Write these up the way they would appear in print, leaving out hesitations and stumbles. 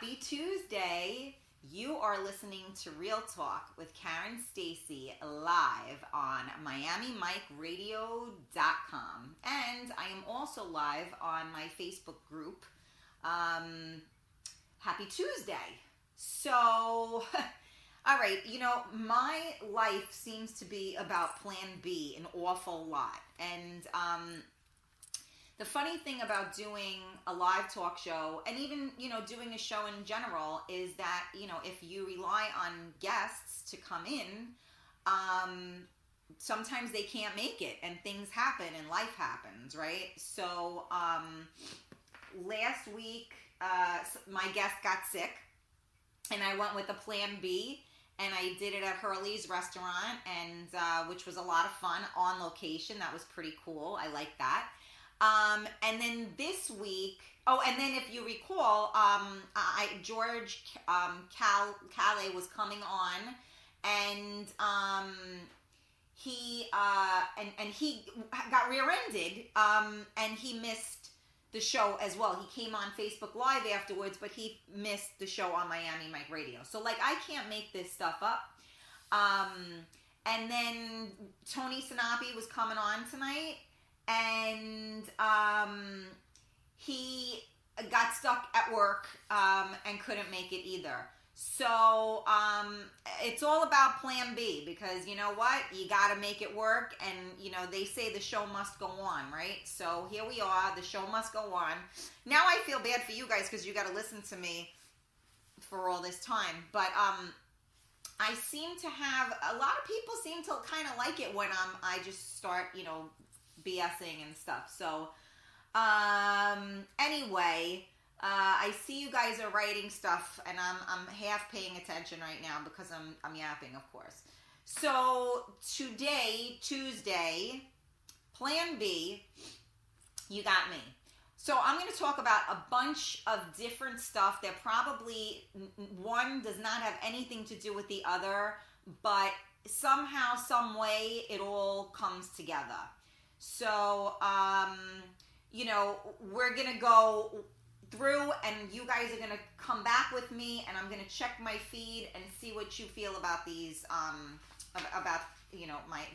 Happy Tuesday. You are listening to Real Talk with Karen Stacy live on MiamiMikeRadio.com. And I am also live on my Facebook group. Happy Tuesday. So, all right, my life seems to be about Plan B an awful lot. And the funny thing about doing a live talk show and even, doing a show in general is that, if you rely on guests to come in, sometimes they can't make it and things happen and life happens, right? So last week, my guest got sick and I went with a Plan B and I did it at Hurley's restaurant, and which was a lot of fun on location. That was pretty cool. I like that. And then this week, and then if you recall, George Calais was coming on, and he got rear-ended, and he missed the show as well. He came on Facebook Live afterwards, but he missed the show on Miami Mike Radio. So, I can't make this stuff up. And then Tony Sinapi was coming on tonight, and he got stuck at work and couldn't make it either. So it's all about Plan B, because you know what? You got to make it work, and they say the show must go on, right? So here we are. The show must go on. Now I feel bad for you guys because you got to listen to me for all this time, but I seem to have a lot of people seem to kind of like it when I just start BSing and stuff. So anyway, I see you guys are writing stuff, and I'm half paying attention right now because I'm yapping, of course. So today, Tuesday, Plan B, you got me. So I'm going to talk about a bunch of different stuff that probably one does not have anything to do with the other, but somehow, some way, it all comes together. So, we're going to go through, and you guys are going to come back with me, and I'm going to check my feed and see what you feel about these,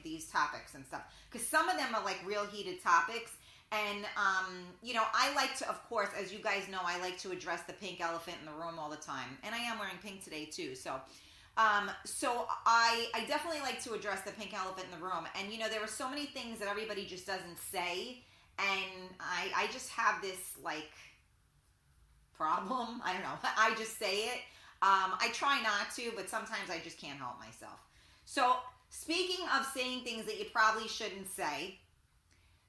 these topics and stuff. Because some of them are real heated topics. And, I like to, of course, as you guys know, I like to address the pink elephant in the room all the time. And I am wearing pink today, too. So I definitely like to address the pink elephant in the room. And, there are so many things that everybody just doesn't say. And I just have this, problem. I don't know. I just say it. I try not to, but sometimes I just can't help myself. So, speaking of saying things that you probably shouldn't say,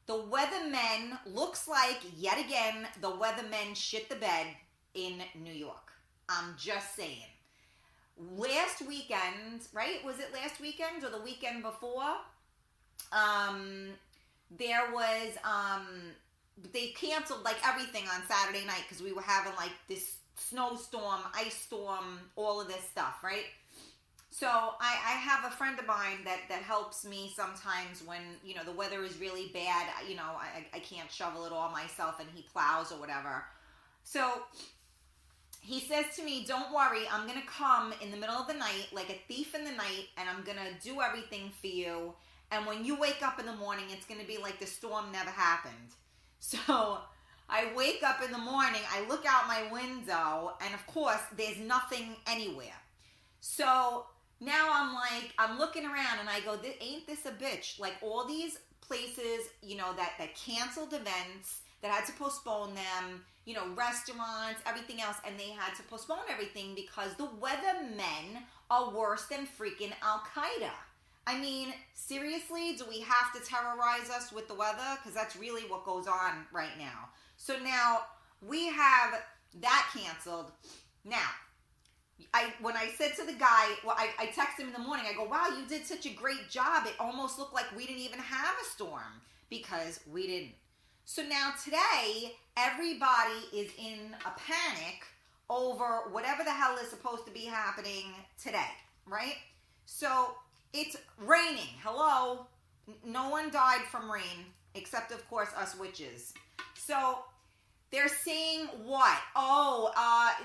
the weathermen, looks like, yet again, the weathermen shit the bed in New York. I'm just saying. Last weekend, right? Was it last weekend or the weekend before? There was, they canceled everything on Saturday night because we were having this snowstorm, ice storm, all of this stuff, right? So I have a friend of mine that helps me sometimes when, the weather is really bad. I can't shovel it all myself, and he plows or whatever. So he says to me, don't worry, I'm going to come in the middle of the night like a thief in the night, and I'm going to do everything for you. And when you wake up in the morning, it's going to be like the storm never happened. So I wake up in the morning, I look out my window, and of course, there's nothing anywhere. So now I'm looking around, and I go, ain't this a bitch? All these places, that canceled events, that had to postpone them, restaurants, everything else, and they had to postpone everything because the weathermen are worse than freaking Al-Qaeda. I mean, seriously, do we have to terrorize us with the weather? Because that's really what goes on right now. So now we have that canceled. Now, when I said to the guy, I texted him in the morning, I go, wow, you did such a great job. It almost looked like we didn't even have a storm, because we didn't. So now today, everybody is in a panic over whatever the hell is supposed to be happening today, right? So it's raining. Hello? No one died from rain, except, of course, us witches. So They're saying what? Oh,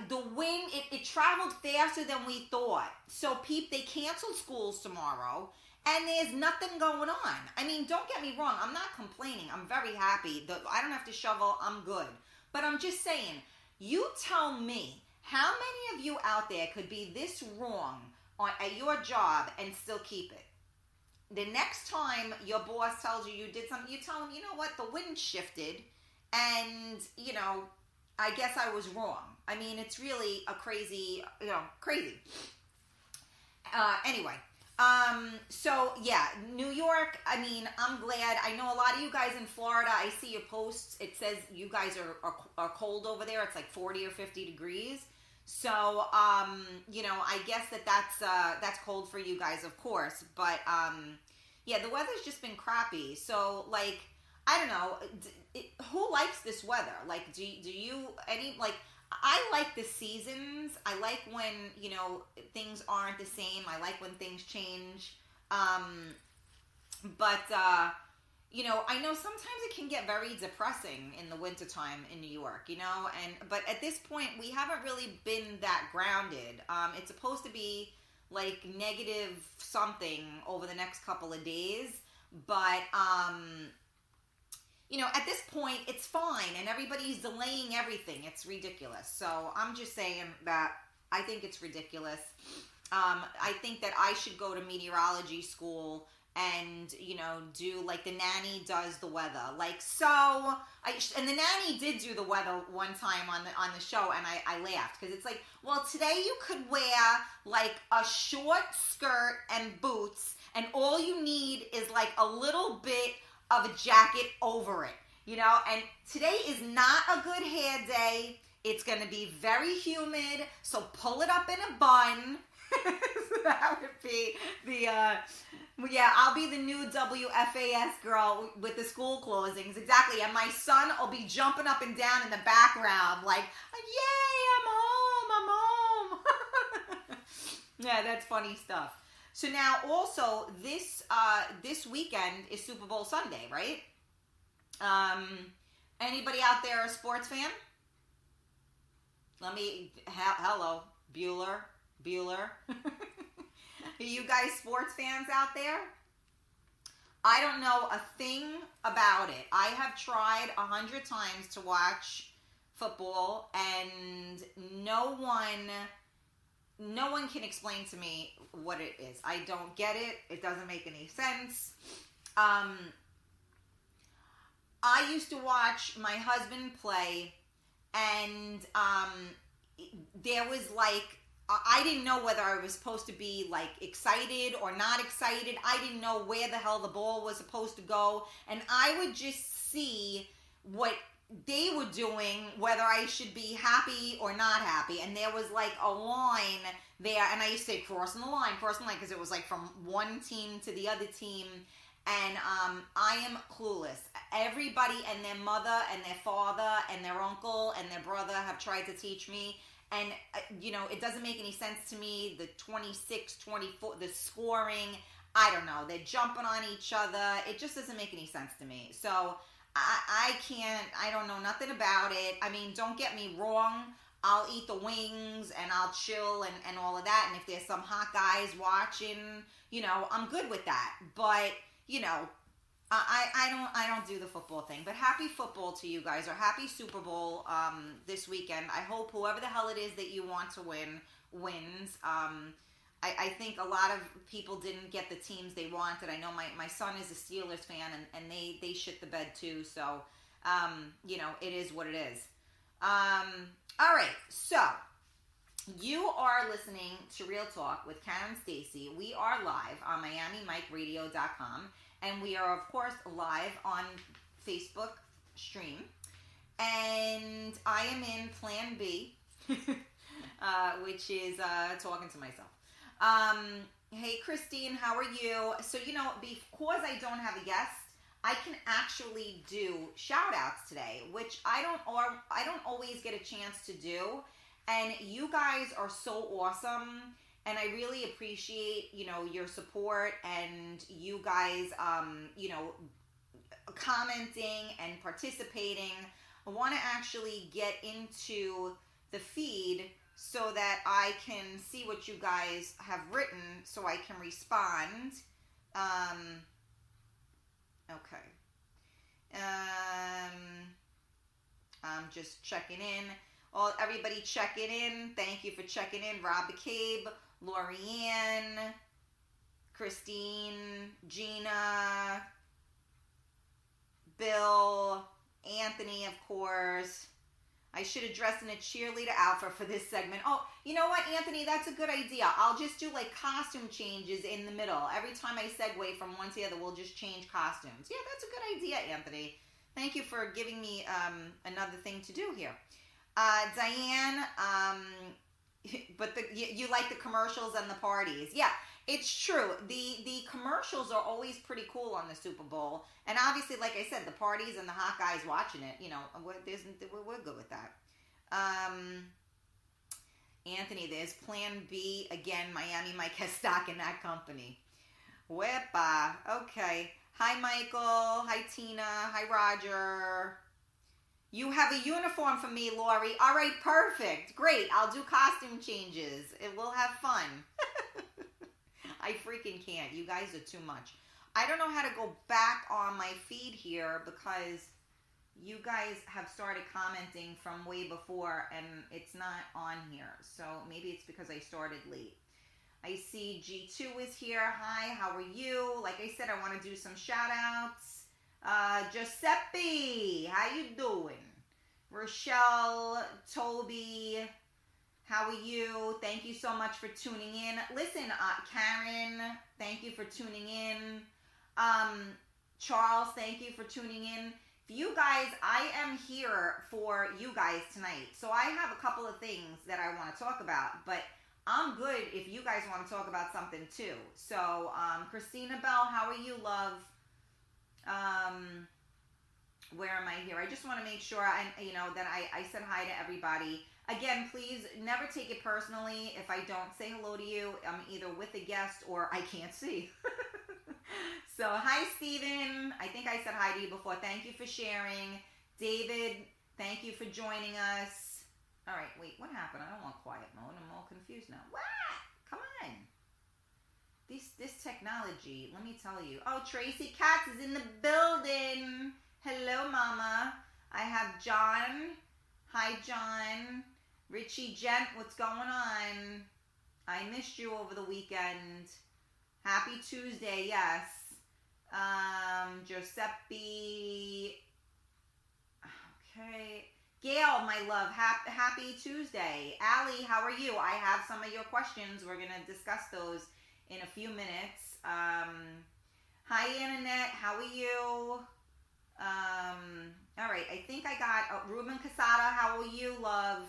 the wind, it traveled faster than we thought. So, they canceled schools tomorrow, and there's nothing going on. I mean, don't get me wrong. I'm not complaining. I'm very happy. I don't have to shovel. I'm good. But I'm just saying, you tell me, how many of you out there could be this wrong at your job and still keep it? The next time your boss tells you did something, you tell them, you know what, the wind shifted, and, I guess I was wrong. I mean, it's really a crazy. Anyway, so yeah, New York, I mean, I'm glad. I know a lot of you guys in Florida, I see your posts. It says you guys are cold over there. It's like 40 or 50 degrees. So, I guess that's cold for you guys, of course. But, yeah, the weather's just been crappy. So, like, I don't know, who likes this weather? Like, do you, I like the seasons. I like when, things aren't the same. I like when things change. But, I know sometimes it can get very depressing in the wintertime in New York, but at this point, we haven't really been that grounded. It's supposed to be like negative something over the next couple of days, but, at this point, it's fine, and everybody's delaying everything. It's ridiculous. So I'm just saying that I think it's ridiculous. I think that I should go to meteorology school and, do like the nanny does the weather. Like, and the nanny did do the weather one time on the show, and I laughed, because it's like, well, today you could wear like a short skirt and boots, and all you need is like a little bit of a jacket over it, and today is not a good hair day. It's going to be very humid, so pull it up in a bun. So that would be I'll be the new WFAS girl with the school closings. Exactly. And my son will be jumping up and down in the background like, yay, I'm home. Yeah, that's funny stuff. So now also this weekend is Super Bowl Sunday, right? Anybody out there a sports fan? Hello, Bueller. Are you guys sports fans out there? I don't know a thing about it. I have tried 100 times to watch football, and no one can explain to me what it is. I don't get it. It doesn't make any sense. I used to watch my husband play, and there was like, I didn't know whether I was supposed to be like excited or not excited. I didn't know where the hell the ball was supposed to go. And I would just see what they were doing, whether I should be happy or not happy. And there was like a line there, and I used to say crossing the line, because it was like from one team to the other team. And I am clueless. Everybody and their mother and their father and their uncle and their brother have tried to teach me. And, it doesn't make any sense to me. The 26, 24, the scoring, I don't know. They're jumping on each other. It just doesn't make any sense to me. So I don't know nothing about it. I mean, don't get me wrong. I'll eat the wings and I'll chill and all of that. And if there's some hot guys watching, I'm good with that. But, I don't do the football thing, but happy football to you guys, or happy Super Bowl this weekend. I hope whoever the hell it is that you want to win wins. I think a lot of people didn't get the teams they wanted. I know my son is a Steelers fan, and they shit the bed too. So, it is what it is. All right, so you are listening to Real Talk with Karen and Stacy. We are live on MiamiMikeRadio.com. And we are, of course, live on Facebook stream. And I am in Plan B, which is talking to myself. Hey, Christine, how are you? So, because I don't have a guest, I can actually do shout-outs today, which I don't always get a chance to do. And you guys are so awesome. And I really appreciate, your support, and you guys, commenting and participating. I want to actually get into the feed so that I can see what you guys have written so I can respond. Okay. I'm just checking in. Everybody checking in. Thank you for checking in. Rob McCabe, Lorianne, Christine, Gina, Bill, Anthony, of course. I should have dressed in a cheerleader outfit for this segment. Oh, you know what, Anthony? That's a good idea. I'll just do like costume changes in the middle. Every time I segue from one to the other, we'll just change costumes. Yeah, that's a good idea, Anthony. Thank you for giving me another thing to do here. Diane, but you like the commercials and the parties. Yeah, it's true. The commercials are always pretty cool on the Super Bowl. And obviously, like I said, the parties and the hot guys watching it, you know, we're good with that. Anthony, there's Plan B. Again, Miami Mike has stock in that company. Wepa. Okay. Hi, Michael. Hi, Tina. Hi, Roger. You have a uniform for me, Lori. All right, perfect. Great. I'll do costume changes. We'll have fun. I freaking can't. You guys are too much. I don't know how to go back on my feed here because you guys have started commenting from way before and it's not on here. So maybe it's because I started late. I see G2 is here. Hi, how are you? Like I said, I want to do some shout outs. Giuseppe, how you doing? Rochelle, Toby, how are you? Thank you so much for tuning in. Listen, Karen, thank you for tuning in. Charles, thank you for tuning in. You guys, I am here for you guys tonight. So I have a couple of things that I want to talk about, but I'm good if you guys want to talk about something too. So, Christina Bell, how are you, love? Where am I here? I just want to make sure that I said hi to everybody. Again, please never take it personally if I don't say hello to you. I'm either with a guest or I can't see. So, hi, Steven. I think I said hi to you before. Thank you for sharing. David, thank you for joining us. All right, wait, what happened? I don't want quiet mode. I'm all confused now. What? Come on. This technology, let me tell you. Oh, Tracy Katz is in the building. Hello, Mama. I have John. Hi, John. Richie Gent, what's going on? I missed you over the weekend. Happy Tuesday, yes. Giuseppe. Okay. Gail, my love, happy Tuesday. Allie, how are you? I have some of your questions. We're going to discuss those in a few minutes. Hi, Annette, how are you? All right, I think I got Ruben Casada, how are you, love?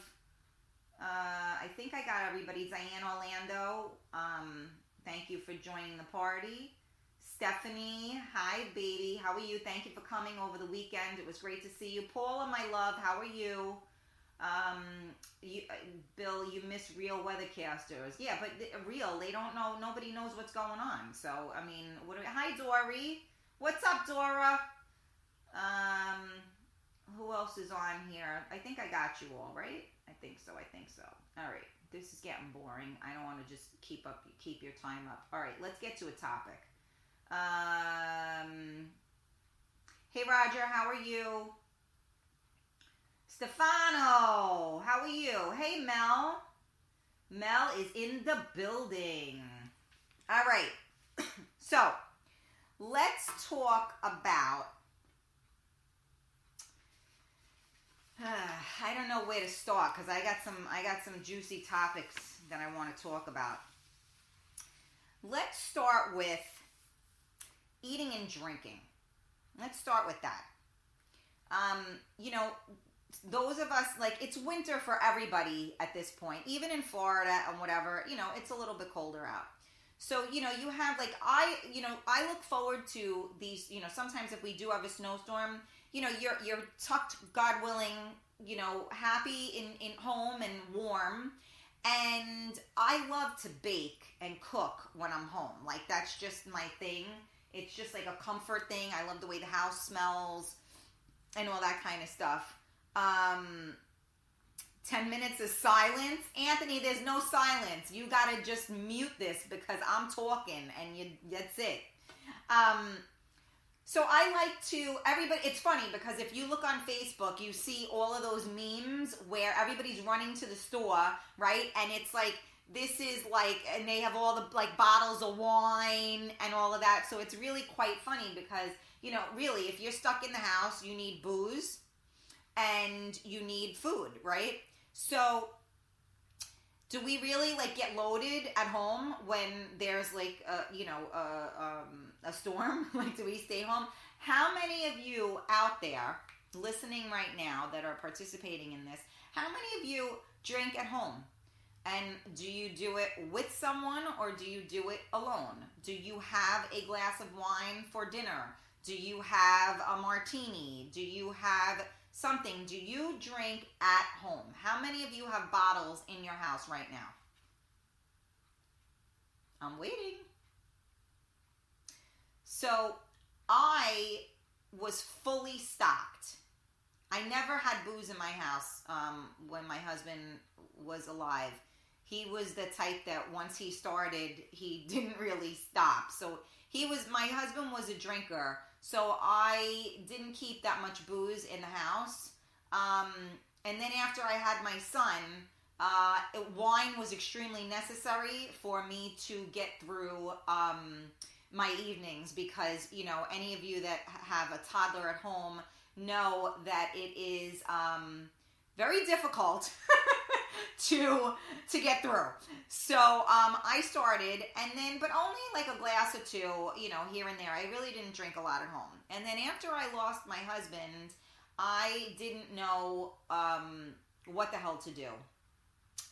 I think I got everybody. Diane Orlando, thank you for joining the party. Stephanie, hi, baby. How are you? Thank you for coming over the weekend. It was great to see you. Paula, my love, how are you? Bill, you miss real weathercasters. Yeah, but real, they don't know. Nobody knows what's going on. So, I mean, hi, Dory. What's up, Dora? Who else is on here? I think I got you all, right? I think so. All right. This is getting boring. I don't want to just keep your time up. All right, let's get to a topic. Hey, Roger, how are you? Stefano, how are you? Hey, Mel. Mel is in the building. All right. So, let's talk about I don't know where to start because I got some juicy topics that I want to talk about. Let's start with eating and drinking. Let's start with that. Those of us, like, it's winter for everybody at this point, even in Florida and whatever, it's a little bit colder out. So, you have like, I look forward to these, sometimes if we do have a snowstorm, you're tucked, God willing, happy in home and warm. And I love to bake and cook when I'm home. Like, that's just my thing. It's just like a comfort thing. I love the way the house smells and all that kind of stuff. Um, 10 minutes of silence. Anthony, there's no silence. You got to just mute this because I'm talking and that's it. So I like to, everybody, it's funny because if you look on Facebook, you see all of those memes where everybody's running to the store, right? And it's like, this is like, and they have all the like bottles of wine and all of that. So it's really quite funny because, you know, really, if you're stuck in the house, you need booze and you need food, right? So do we really like get loaded at home when there's like a storm? Like, do we stay home? How many of you out there listening right now that are participating in this, how many of you drink at home? And do you do it with someone or do you do it alone? Do you have a glass of wine for dinner? Do you have a martini? Do you have something? Do you drink at home? How many of you have bottles in your house right now? I'm waiting. So I was fully stocked. I never had booze in my house when my husband was alive. He was the type that once he started, he didn't really stop. So my husband was a drinker. So I didn't keep that much booze in the house. And then after I had my son, wine was extremely necessary for me to get through my evenings because, you know, any of you that have a toddler at home know that it is very difficult to get through. So I started, and then, but only like a glass or two, you know, here and there. I really didn't drink a lot at home. And then after I lost my husband, I didn't know what the hell to do.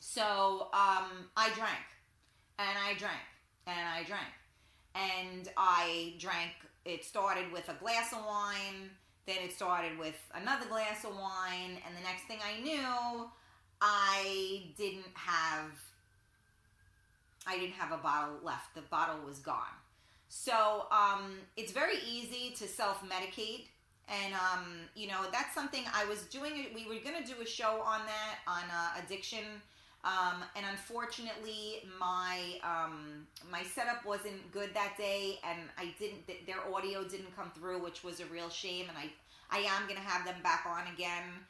So I drank, and I drank, and I drank. And I drank, it started with a glass of wine, then it started with another glass of wine, and the next thing I knew, I didn't have a bottle left. The bottle was gone. So it's very easy to self-medicate. And, you know, that's something I was doing. We were going to do a show on that, on addiction. And unfortunately, my setup wasn't good that day. And their audio didn't come through, which was a real shame. And I am going to have them back on again.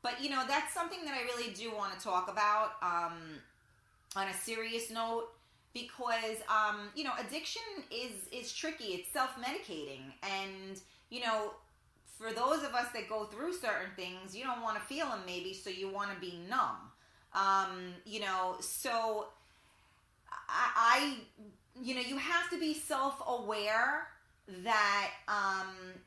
But, you know, that's something that I really do want to talk about on a serious note because, you know, addiction is tricky. It's self-medicating. And, you know, for those of us that go through certain things, you don't want to feel them maybe, so you want to be numb. You know, so I you know, you have to be self-aware that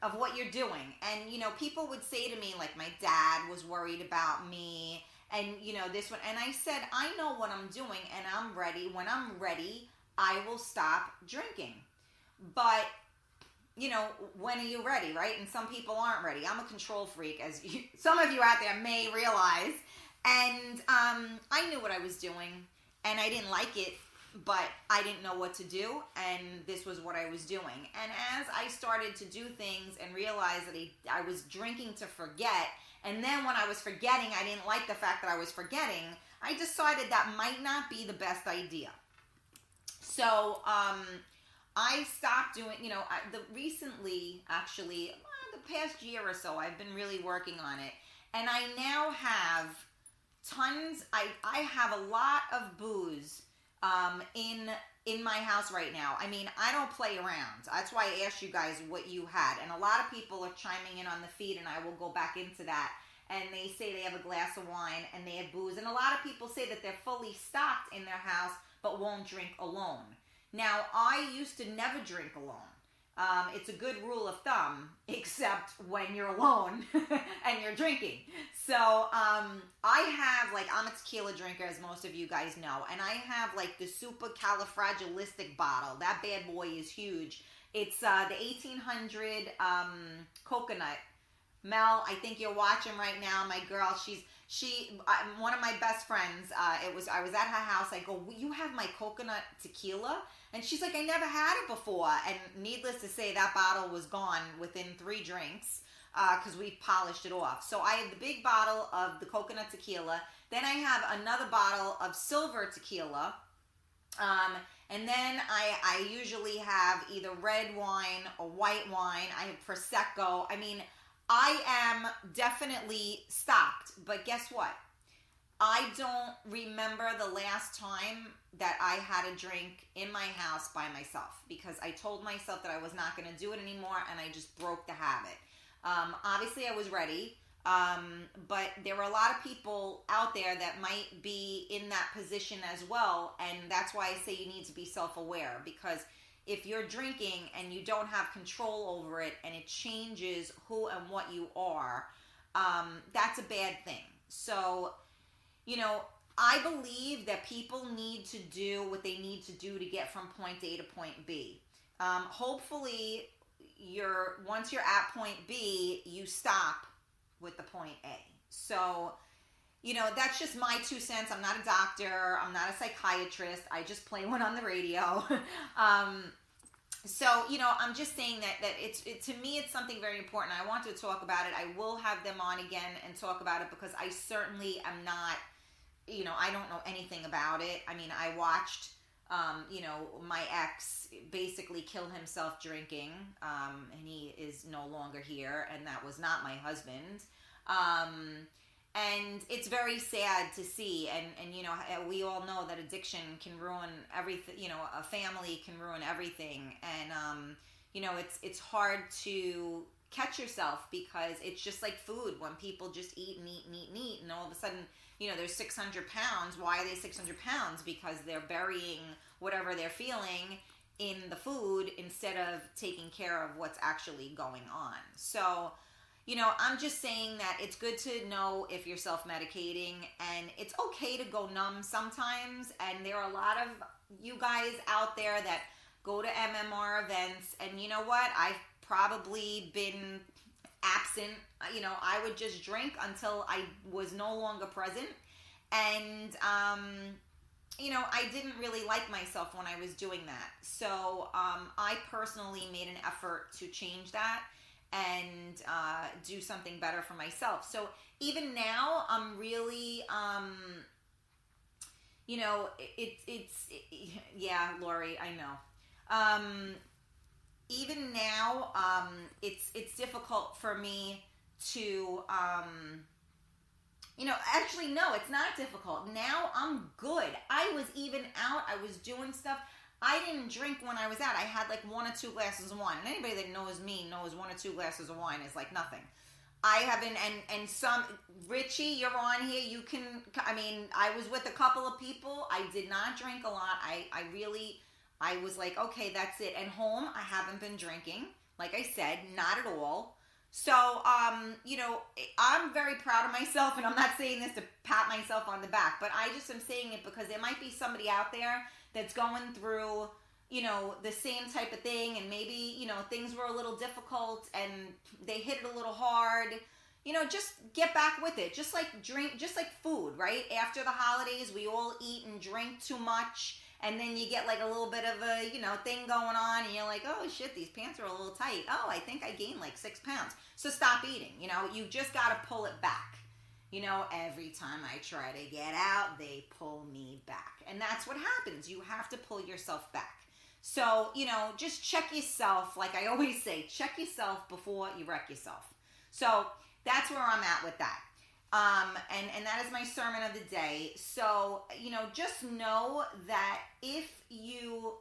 of what you're doing. And, you know, people would say to me, like, my dad was worried about me and, you know, this one. And I said, I know what I'm doing and I'm ready. When I'm ready, I will stop drinking. But, you know, when are you ready, right? And some people aren't ready. I'm a control freak, as some of you out there may realize. And I knew what I was doing and I didn't like it. But I didn't know what to do, and this was what I was doing. And as I started to do things and realized that I was drinking to forget, and then when I was forgetting, I didn't like the fact that I was forgetting, I decided that might not be the best idea. So I stopped doing, you know, recently, actually, the past year or so, I've been really working on it. And I now have tons, I have a lot of booze in my house right now. I mean, I don't play around. That's why I asked you guys what you had. And a lot of people are chiming in on the feed, and I will go back into that. And they say they have a glass of wine and they have booze. And a lot of people say that they're fully stocked in their house but won't drink alone. Now, I used to never drink alone. It's a good rule of thumb, except when you're alone and you're drinking. So I have, like, I'm a tequila drinker, as most of you guys know, and I have, like, the supercalifragilistic bottle. That bad boy is huge. It's the 1800 coconut. Mel, I think you're watching right now. My girl, one of my best friends. I was at her house. I go, you have my coconut tequila? And she's like, I never had it before. And needless to say, that bottle was gone within 3 drinks. because we polished it off. So I have the big bottle of the coconut tequila. Then I have another bottle of silver tequila. And then I usually have either red wine or white wine. I have Prosecco. I mean, I am definitely stocked. But guess what? I don't remember the last time that I had a drink in my house by myself, because I told myself that I was not going to do it anymore, and I just broke the habit. Obviously, I was ready, but there were a lot of people out there that might be in that position as well, and that's why I say you need to be self-aware, because if you're drinking and you don't have control over it and it changes who and what you are, that's a bad thing. So, you know, I believe that people need to do what they need to do to get from point A to point B. Hopefully, once you're at point B, you stop with the point A. So, you know, that's just my 2 cents. I'm not a doctor. I'm not a psychiatrist. I just play one on the radio. So, you know, I'm just saying that to me, it's something very important. I want to talk about it. I will have them on again and talk about it, because I certainly am not, you know, I don't know anything about it. I mean, I watched, you know, my ex basically kill himself drinking, and he is no longer here, and that was not my husband. And it's very sad to see, and you know, we all know that addiction can ruin everything. You know, a family can ruin everything, and you know, it's hard to catch yourself, because it's just like food. When people just eat and eat and eat and eat, and all of a sudden, you know, they're 600 pounds. Why are they 600 pounds? Because they're burying whatever they're feeling in the food instead of taking care of what's actually going on. So, you know, I'm just saying that it's good to know if you're self-medicating, and it's okay to go numb sometimes. And there are a lot of you guys out there that go to MMR events, and you know what? I've probably been absent. You know, I would just drink until I was no longer present. And, you know, I didn't really like myself when I was doing that. So I personally made an effort to change that and do something better for myself. So even now, I'm really, you know, yeah, Lori, I know. Even now, it's difficult for me to, you know, actually, no, it's not difficult. Now I'm good. I was even out. I was doing stuff. I didn't drink when I was out. I had like 1 or 2 glasses of wine. And anybody that knows me knows 1 or 2 glasses of wine is like nothing. I haven't, and some, Richie, you're on here. You can, I mean, I was with a couple of people. I did not drink a lot. I was like, okay, that's it. And home, I haven't been drinking. Like I said, not at all. So, you know, I'm very proud of myself, and I'm not saying this to pat myself on the back, but I just am saying it because there might be somebody out there that's going through, you know, the same type of thing, and maybe, you know, things were a little difficult and they hit it a little hard. You know, just get back with it. Just like drink, just like food, right? After the holidays, we all eat and drink too much. And then you get like a little bit of a, you know, thing going on, and you're like, oh shit, these pants are a little tight. Oh, I think I gained like 6 pounds. So stop eating. You know, you just got to pull it back. You know, every time I try to get out, they pull me back. And that's what happens. You have to pull yourself back. So, you know, just check yourself. Like I always say, check yourself before you wreck yourself. So that's where I'm at with that. And that is my sermon of the day. So, you know, just know that if you,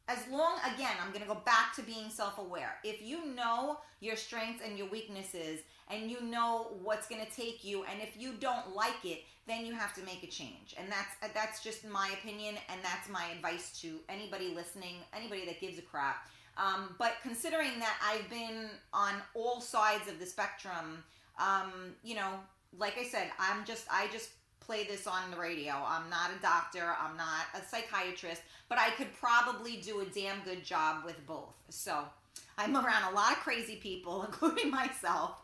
again, I'm going to go back to being self-aware. If you know your strengths and your weaknesses, and you know what's going to take you, and if you don't like it, then you have to make a change. And that's just my opinion, and that's my advice to anybody listening, anybody that gives a crap. But considering that I've been on all sides of the spectrum, you know, like I said, I just play this on the radio. I'm not a doctor. I'm not a psychiatrist, but I could probably do a damn good job with both. So I'm around a lot of crazy people, including myself.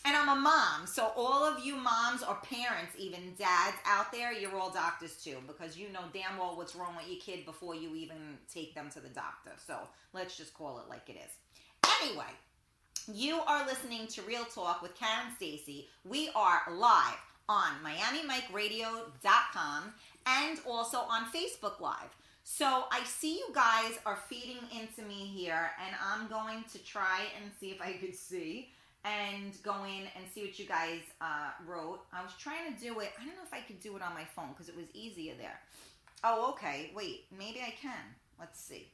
And I'm a mom. So all of you moms or parents, even dads out there, you're all doctors too, because you know damn well what's wrong with your kid before you even take them to the doctor. So let's just call it like it is. Anyway, You are listening to Real Talk with Karen Stacy. We are live on MiamiMikeRadio.com and also on Facebook Live. So I see you guys are feeding into me here, and I'm going to try and see if I could see and go in and see what you guys wrote. I was trying to do it. I don't know if I could do it on my phone because it was easier there. Oh, okay. Wait, maybe I can. Let's see.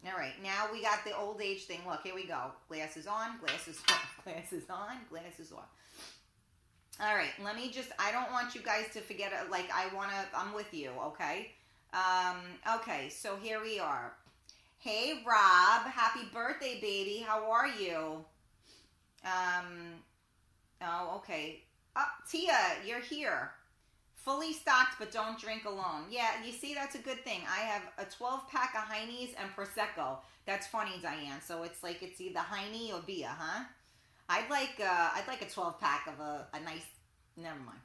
All right, now we got the old age thing. Look, here we go. Glasses on, glasses off, glasses on, glasses off. All right, let me just, I don't want you guys to forget, like, I'm with you, okay? Okay, so here we are. Hey, Rob, happy birthday, baby. How are you? Oh, okay. Oh, Tia, you're here. Fully stocked, but don't drink alone. Yeah, you see, that's a good thing. I have a 12-pack of Heine's and Prosecco. That's funny, Diane. So it's like it's either Heine or Bia, huh? I'd like a 12-pack of a nice. Never mind.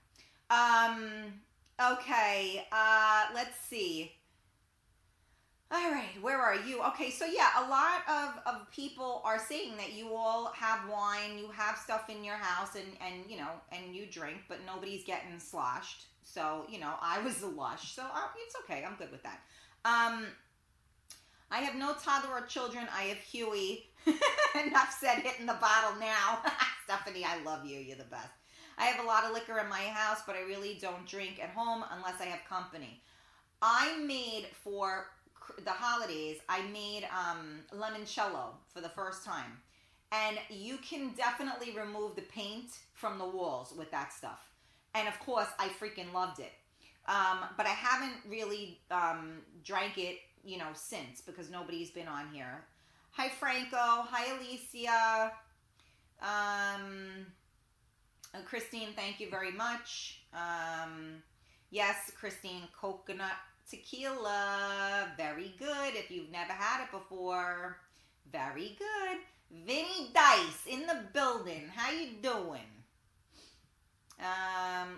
Okay. Let's see. All right, where are you? Okay, so yeah, a lot of people are saying that you all have wine, you have stuff in your house, and you know, and you drink, but nobody's getting sloshed. So, you know, I was the lush. So it's okay. I'm good with that. I have no toddler or children. I have Huey. Enough said, hitting the bottle now. Stephanie, I love you. You're the best. I have a lot of liquor in my house, but I really don't drink at home unless I have company. I made for the holidays, I made limoncello for the first time. And you can definitely remove the paint from the walls with that stuff. And of course, I freaking loved it. But I haven't really drank it, you know, since, because nobody's been on here. Hi, Franco. Hi, Alicia. Christine, thank you very much. Yes, Christine, coconut tequila. Very good. If you've never had it before. Very good. Vinny Dice in the building. How you doing?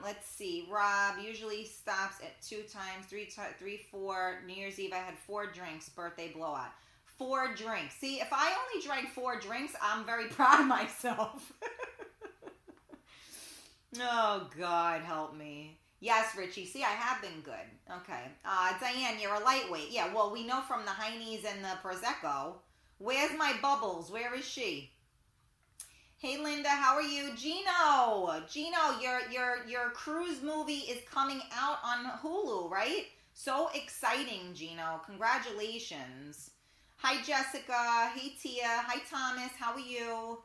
Let's see. Rob usually stops at 2 times, 3, 4. New Year's Eve, I had 4 drinks. Birthday blowout. 4 drinks. See, if I only drank 4 drinks, I'm very proud of myself. Oh, God, help me. Yes, Richie. See, I have been good. Okay. Diane, you're a lightweight. Yeah, well, we know from the Heine's and the Prosecco. Where's my Bubbles? Where is she? Hey, Linda, how are you? Gino, your cruise movie is coming out on Hulu, right? So exciting, Gino. Congratulations. Hi, Jessica. Hey, Tia. Hi, Thomas. How are you?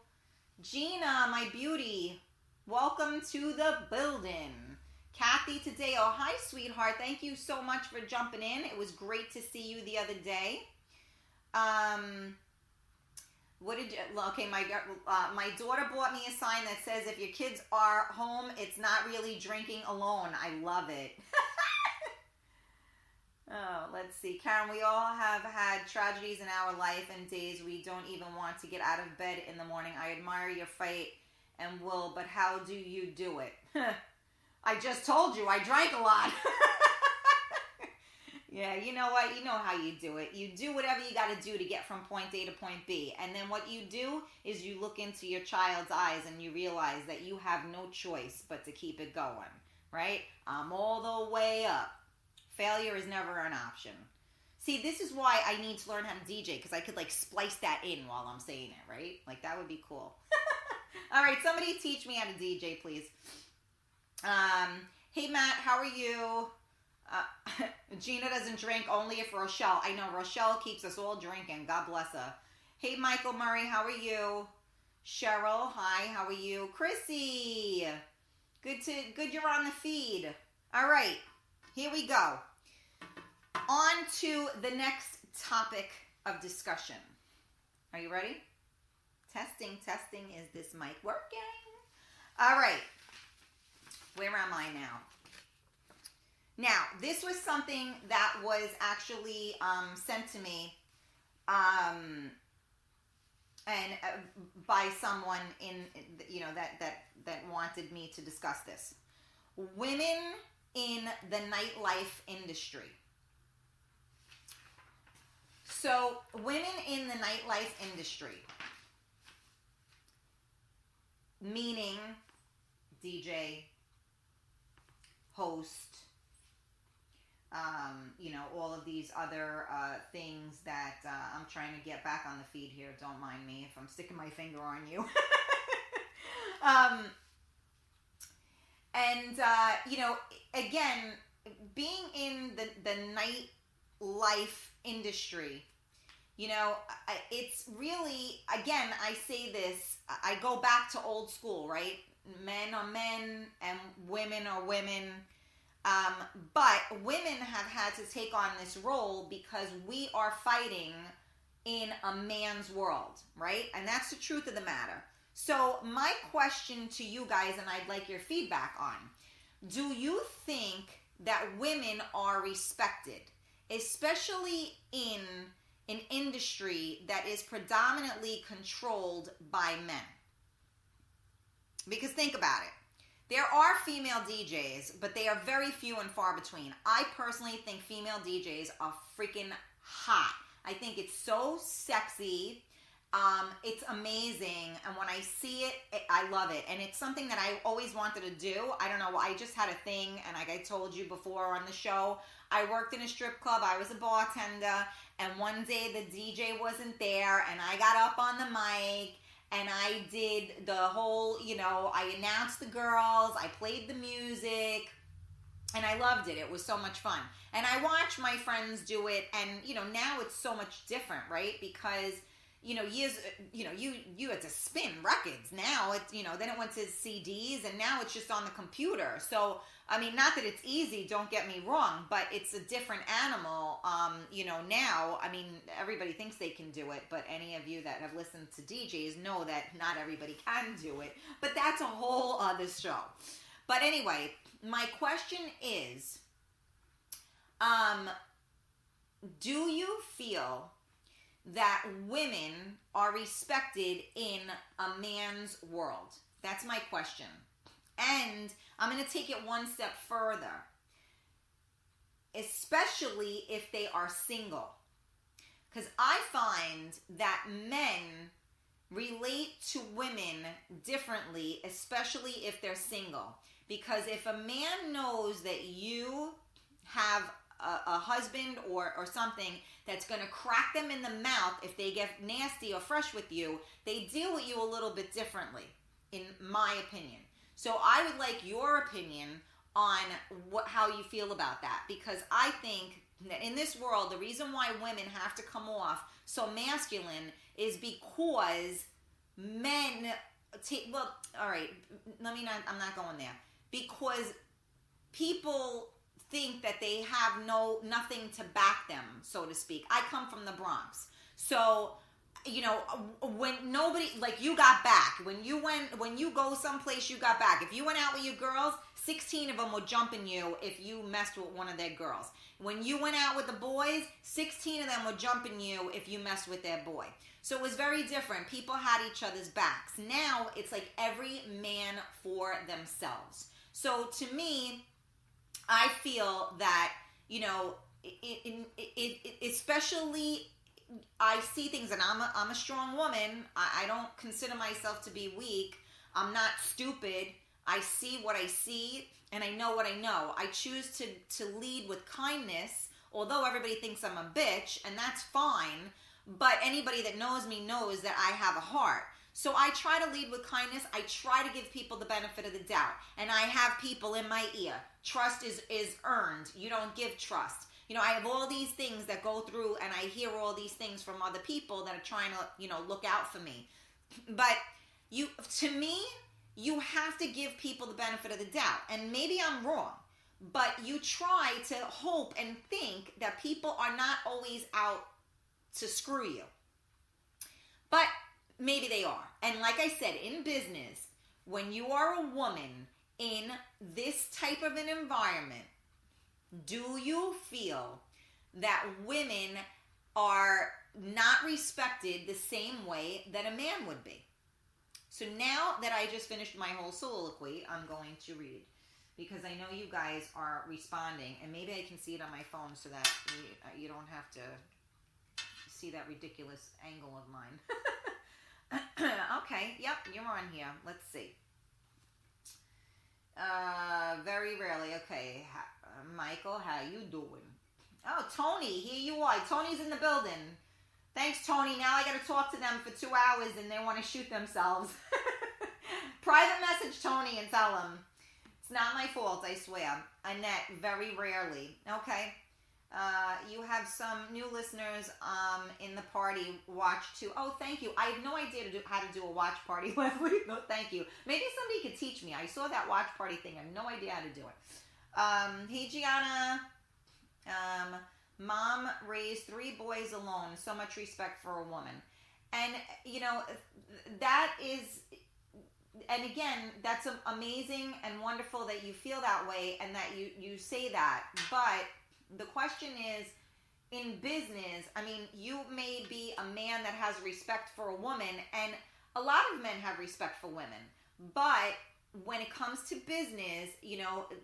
Gina, my beauty. Welcome to the building. Kathy Tadeo. Hi, sweetheart. Thank you so much for jumping in. It was great to see you the other day. What did you, okay, my daughter bought me a sign that says, if your kids are home, it's not really drinking alone. I love it. Oh, let's see. Karen, we all have had tragedies in our life and days we don't even want to get out of bed in the morning. I admire your fight and will, but how do you do it? I just told you, I drank a lot. Yeah, you know what? You know how you do it. You do whatever you got to do to get from point A to point B. And then what you do is you look into your child's eyes and you realize that you have no choice but to keep it going, right? I'm all the way up. Failure is never an option. See, this is why I need to learn how to DJ, because I could like splice that in while I'm saying it, right? Like that would be cool. All right, somebody teach me how to DJ, please. Hey, Matt, how are you? Gina doesn't drink, only if Rochelle. I know Rochelle keeps us all drinking. God bless her. Hey, Michael Murray, how are you? Cheryl, hi, how are you? Chrissy, good you're on the feed. All right, here we go. On to the next topic of discussion. Are you ready? Testing. Is this mic working? All right. Where am I now? Now, this was something that was actually sent to me and by someone that wanted me to discuss this. Women in the nightlife industry. So, women in the nightlife industry. meaning DJ, host, all of these other things that I'm trying to get back on the feed here. Don't mind me if I'm sticking my finger on you. Again, being in the nightlife industry, it's really, again, I say this, I go back to old school, right? Men are men and women are women. But women have had to take on this role because we are fighting in a man's world, right? And that's the truth of the matter. So my question to you guys, and I'd like your feedback on, do you think that women are respected, especially in an industry that is predominantly controlled by men? Because think about it. There are female DJs, but they are very few and far between. I personally think female DJs are freaking hot. I think it's so sexy. It's amazing. And when I see it, I love it. And it's something that I always wanted to do. I don't know. I just had a thing. And like I told you before on the show, I worked in a strip club. I was a bartender. And one day the DJ wasn't there. And I got up on the mic. And I did the whole, I announced the girls. I played the music. And I loved it. It was so much fun. And I watched my friends do it. And, now it's so much different, right? Because years, you had to spin records. Now it's, then it went to CDs and now it's just on the computer. So, I mean, not that it's easy, don't get me wrong, but it's a different animal. Now, I mean, everybody thinks they can do it, but any of you that have listened to DJs know that not everybody can do it. But that's a whole other show. But anyway, my question is, do you feel that women are respected in a man's world? That's my question. And I'm going to take it one step further, especially if they are single. Because I find that men relate to women differently, especially if they're single. Because if a man knows that you have a husband or something that's going to crack them in the mouth if they get nasty or fresh with you, they deal with you a little bit differently, in my opinion. So I would like your opinion on how you feel about that, because I think that in this world, the reason why women have to come off so masculine is because men all right, I'm not going there. Because people think that they have nothing to back them, so to speak. I come from the Bronx. So, when nobody, like, you got back. When you go someplace, you got back. If you went out with your girls, 16 of them were jumping you if you messed with one of their girls. When you went out with the boys, 16 of them were jumping you if you messed with their boy. So it was very different. People had each other's backs. Now it's like every man for themselves. So to me, I feel that, especially I see things, and I'm a strong woman. I don't consider myself to be weak. I'm not stupid. I see what I see, and I know what I know. I choose to lead with kindness, although everybody thinks I'm a bitch, and that's fine. But anybody that knows me knows that I have a heart. So I try to lead with kindness. I try to give people the benefit of the doubt. And I have people in my ear. Trust is earned. You don't give trust. I have all these things that go through, and I hear all these things from other people that are trying to, look out for me. But to me, you have to give people the benefit of the doubt. And maybe I'm wrong, but you try to hope and think that people are not always out to screw you. But maybe they are. And like I said, in business, when you are a woman in this type of an environment, do you feel that women are not respected the same way that a man would be? So now that I just finished my whole soliloquy, I'm going to read, because I know you guys are responding, and maybe I can see it on my phone so that you don't have to see that ridiculous angle of mine. Okay, yep, you're on here. Let's see. Very rarely. Okay, Michael, how you doing? Oh, Tony, here you are. Tony's in the building. Thanks, Tony. Now I got to talk to them for 2 hours and they want to shoot themselves. Private message Tony and tell him. It's not my fault, I swear. Annette, very rarely. Okay. You have some new listeners in the party watch too. Oh, thank you. I have no idea how to do a watch party last week. No, thank you. Maybe somebody could teach me. I saw that watch party thing. I have no idea how to do it. Hey, Gianna. Mom raised 3 boys alone. So much respect for a woman. And, that is... And again, that's amazing and wonderful that you feel that way and that you say that. But the question is, in business, I mean, you may be a man that has respect for a woman, and a lot of men have respect for women. But when it comes to business,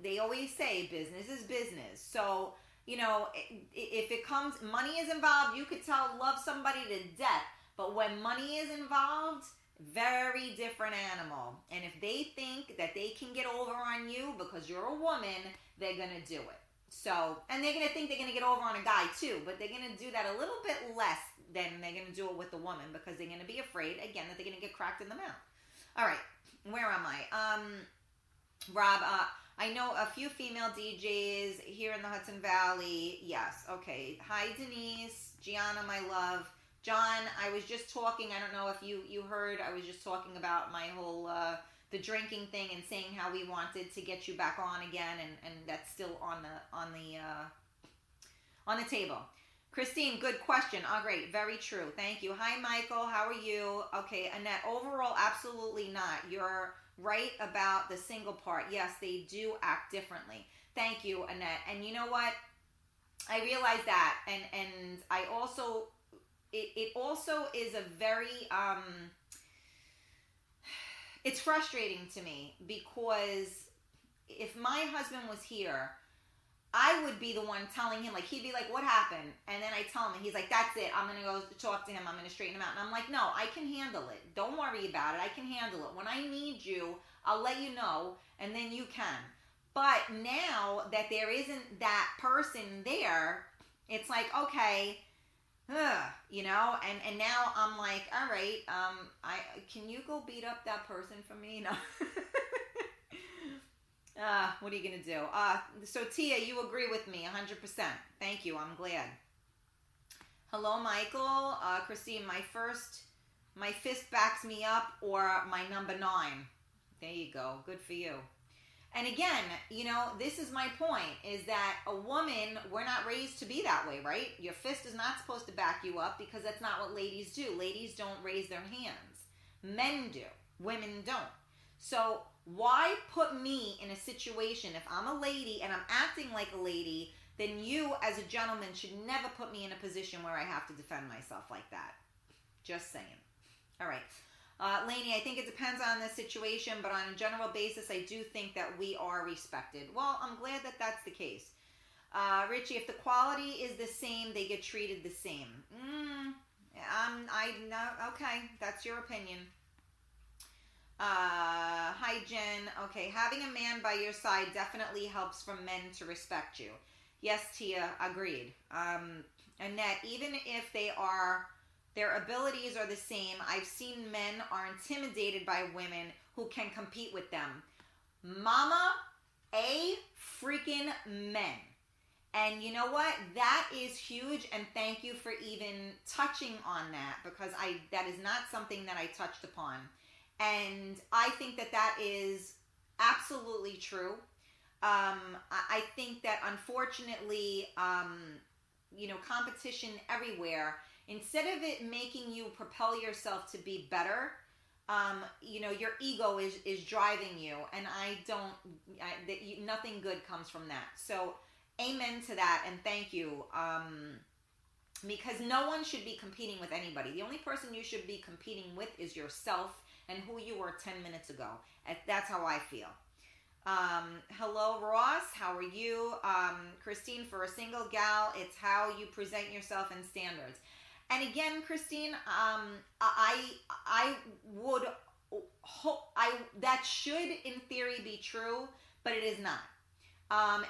they always say business is business. So, if it comes, money is involved, you could love somebody to death. But when money is involved, very different animal. And if they think that they can get over on you because you're a woman, they're going to do it. So, and they're going to think they're going to get over on a guy too, but they're going to do that a little bit less than they're going to do it with a woman because they're going to be afraid, again, that they're going to get cracked in the mouth. All right, where am I? Rob, I know a few female DJs here in the Hudson Valley. Yes, okay. Hi, Denise. Gianna, my love. John, I was just talking, I don't know if you heard, I was just talking about my whole, the drinking thing and saying how we wanted to get you back on again, and that's still on the table. Christine, good question. Oh, great. Very true. Thank you. Hi, Michael. How are you? Okay, Annette, overall, absolutely not. You're right about the single part. Yes, they do act differently. Thank you, Annette. And you know what? I realize that, and I also... It also is a very, it's frustrating to me because if my husband was here, I would be the one telling him, like, he'd be like, what happened? And then I tell him, and he's like, that's it. I'm going to go talk to him. I'm going to straighten him out. And I'm like, no, I can handle it. Don't worry about it. I can handle it. When I need you, I'll let you know, and then you can. But now that there isn't that person there, it's like, okay, and now I'm like, all right, can you go beat up that person for me? No. What are you going to do? So Tia, you agree with me 100%. Thank you. I'm glad. Hello, Michael. Christine, my fist backs me up, or my number 9. There you go. Good for you. And again, this is my point, is that a woman, we're not raised to be that way, right? Your fist is not supposed to back you up because that's not what ladies do. Ladies don't raise their hands. Men do. Women don't. So why put me in a situation, if I'm a lady and I'm acting like a lady, then you as a gentleman should never put me in a position where I have to defend myself like that. Just saying. All right. Lainey, I think it depends on the situation, but on a general basis, I do think that we are respected. Well, I'm glad that that's the case. Richie, if the quality is the same, they get treated the same. Okay, that's your opinion. Hi, Jen. Okay, having a man by your side definitely helps for men to respect you. Yes, Tia, agreed. Annette, even if their abilities are the same, I've seen men are intimidated by women who can compete with them. Mama, freaking men. And you know what? That is huge, and thank you for even touching on that, because that is not something that I touched upon. And I think that is absolutely true. I think that unfortunately, competition everywhere, instead of it making you propel yourself to be better, your ego is driving you, and nothing good comes from that. So amen to that, and thank you. Because no one should be competing with anybody. The only person you should be competing with is yourself and who you were 10 minutes ago. That's how I feel. Hello, Ross. How are you? Christine, for a single gal, it's how you present yourself and standards. And again, Christine, I would hope that should in theory be true, but it is not.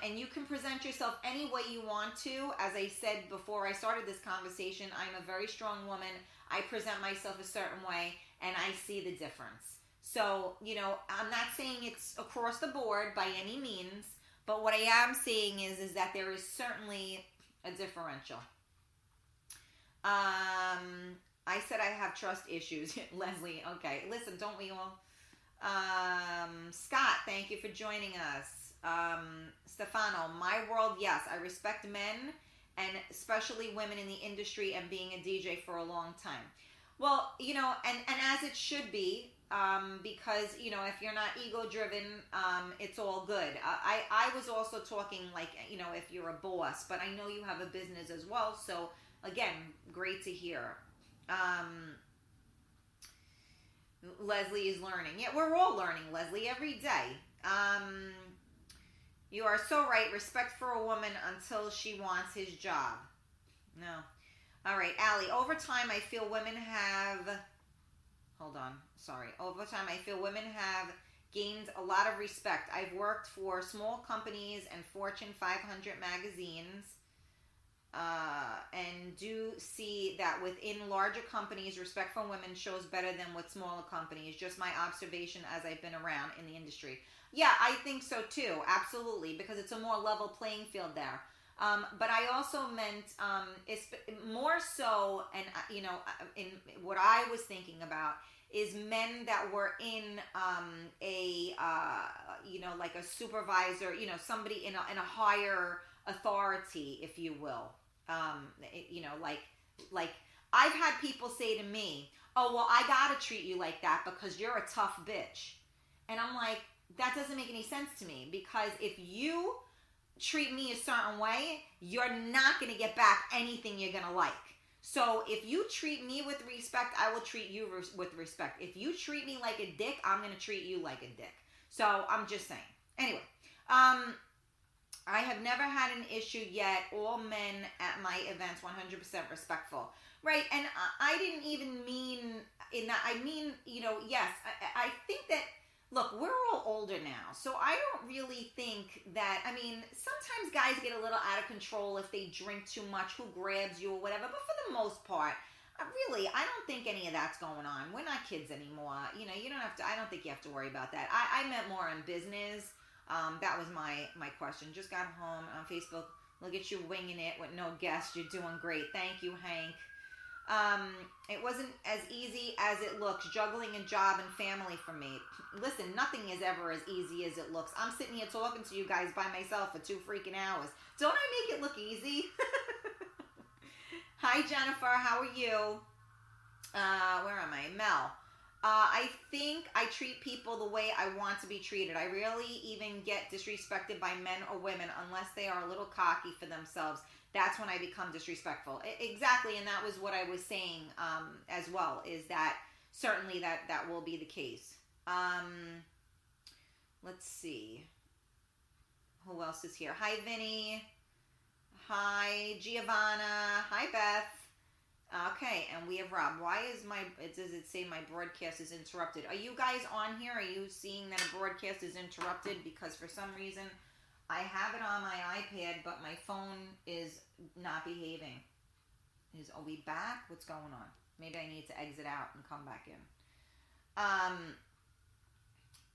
And you can present yourself any way you want to. As I said before I started this conversation, I'm a very strong woman. I present myself a certain way, and I see the difference. So, I'm not saying it's across the board by any means, but what I am saying is that there is certainly a differential. I said I have trust issues. Leslie, okay. Listen, don't we all? Scott, thank you for joining us. Stefano, my world, yes. I respect men and especially women in the industry and being a DJ for a long time. Well, and as it should be, because, if you're not ego-driven, it's all good. I was also talking like, if you're a boss, but I know you have a business as well. So, again, great to hear. Leslie is learning. Yeah, we're all learning, Leslie, every day. You are so right. Respect for a woman until she wants his job. No. All right, Allie. Over time, I feel women have... Hold on. Sorry. Over time, I feel women have gained a lot of respect. I've worked for small companies and Fortune 500 magazines. And do see that within larger companies, respect for women shows better than with smaller companies. Just my observation as I've been around in the industry. Yeah, I think so too. Absolutely, because it's a more level playing field there. But I also meant it's more so, and in what I was thinking about is men that were in like a supervisor, somebody in a higher authority, if you will. Like I've had people say to me, "Oh, well, I gotta treat you like that because you're a tough bitch," and I'm like, that doesn't make any sense to me, because if you treat me a certain way, you're not gonna get back anything you're gonna like. So if you treat me with respect, I will treat you with respect. If you treat me like a dick, I'm gonna treat you like a dick. So I'm just saying. Anyway, I have never had an issue yet. All men at my events, 100% respectful. Right, and I didn't even mean in that. I mean, yes, I think that, look, we're all older now, so I don't really think that, sometimes guys get a little out of control if they drink too much, who grabs you or whatever, but for the most part, really, I don't think any of that's going on. We're not kids anymore. You don't have to, I don't think you have to worry about that. I meant more in business. That was my question. Just got home on Facebook. Look at you winging it with no guests. You're doing great. Thank you, Hank. It wasn't as easy as it looks, juggling a job and family for me. Listen, nothing is ever as easy as it looks. I'm sitting here talking to you guys by myself for 2 freaking hours. Don't I make it look easy? Hi, Jennifer. How are you? Where am I? Mel. I think I treat people the way I want to be treated. I rarely even get disrespected by men or women unless they are a little cocky for themselves. That's when I become disrespectful. Exactly, and that was what I was saying as well, is that certainly that will be the case. Let's see. Who else is here? Hi, Vinny. Hi, Giovanna. Hi, Beth. Okay, and we have Rob. Why does it say my broadcast is interrupted? Are you guys on here? Are you seeing that a broadcast is interrupted? Because for some reason, I have it on my iPad, but my phone is not behaving. Are we back? What's going on? Maybe I need to exit out and come back in.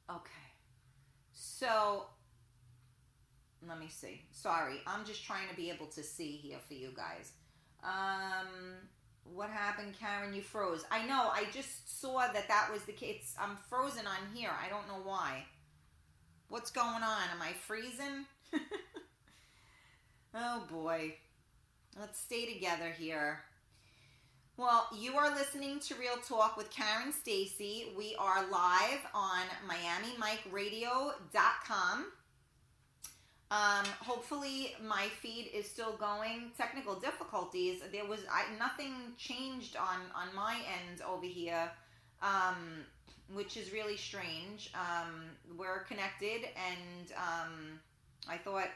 Okay. So, let me see. Sorry, I'm just trying to be able to see here for you guys. What happened, Karen? You froze. I know. I just saw that was the case. I'm frozen on here. I don't know why. What's going on? Am I freezing? Oh, boy. Let's stay together here. Well, you are listening to Real Talk with Karen Stacy. We are live on MiamiMikeRadio.com. Hopefully my feed is still going. Technical difficulties. There was nothing changed on my end over here, which is really strange. We're connected, and I thought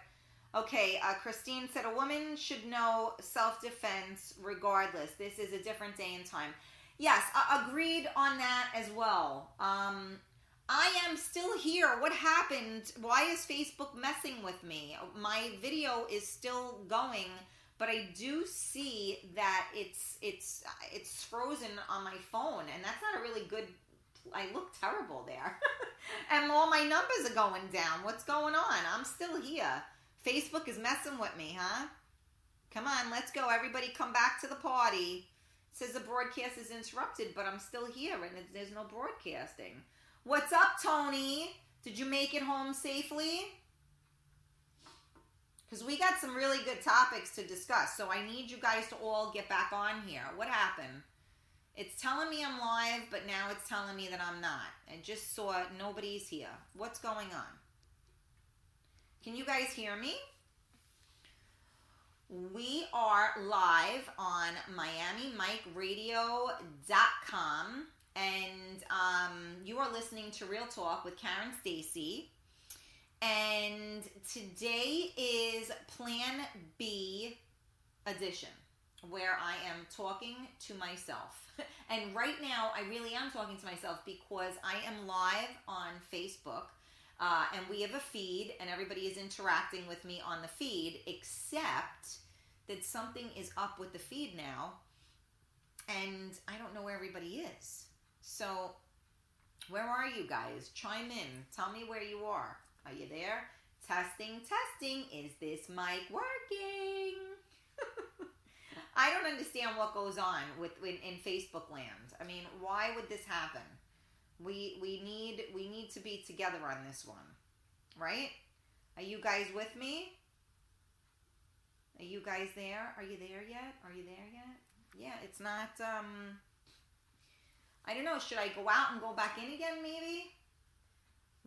Okay, Christine said a woman should know self-defense regardless. This is a different day and time. Yes, agreed on that as well. I am still here. What happened? Why is Facebook messing with me? My video is still going, but I do see that it's frozen on my phone, and that's not a really good. I look terrible there, and all my numbers are going down. What's going on? I'm still here. Facebook is messing with me, huh? Come on, let's go. Everybody come back to the party. It says the broadcast is interrupted, but I'm still here and there's no broadcasting. What's up, Tony? Did you make it home safely? Because we got some really good topics to discuss, so I need you guys to all get back on here. What happened? It's telling me I'm live, but now it's telling me that I'm not. I just saw nobody's here. What's going on? Can you guys hear me? We are live on MiamiMikeRadio.com, and you are listening to Real Talk with Karen Stacy. And today is Plan B edition, where I am talking to myself. And right now, I really am talking to myself because I am live on Facebook. And we have a feed, and everybody is interacting with me on the feed, except that something is up with the feed now, and I don't know where everybody is. So, where are you guys? Chime in. Tell me where you are. Are you there? Testing, testing. Is this mic working? I don't understand what goes on in Facebook land. I mean, why would this happen? We need to be together on this one, right? Are you guys with me? Are you guys there? Are you there yet? Are you there yet? Yeah, it's not, I don't know. Should I go out and go back in again, maybe?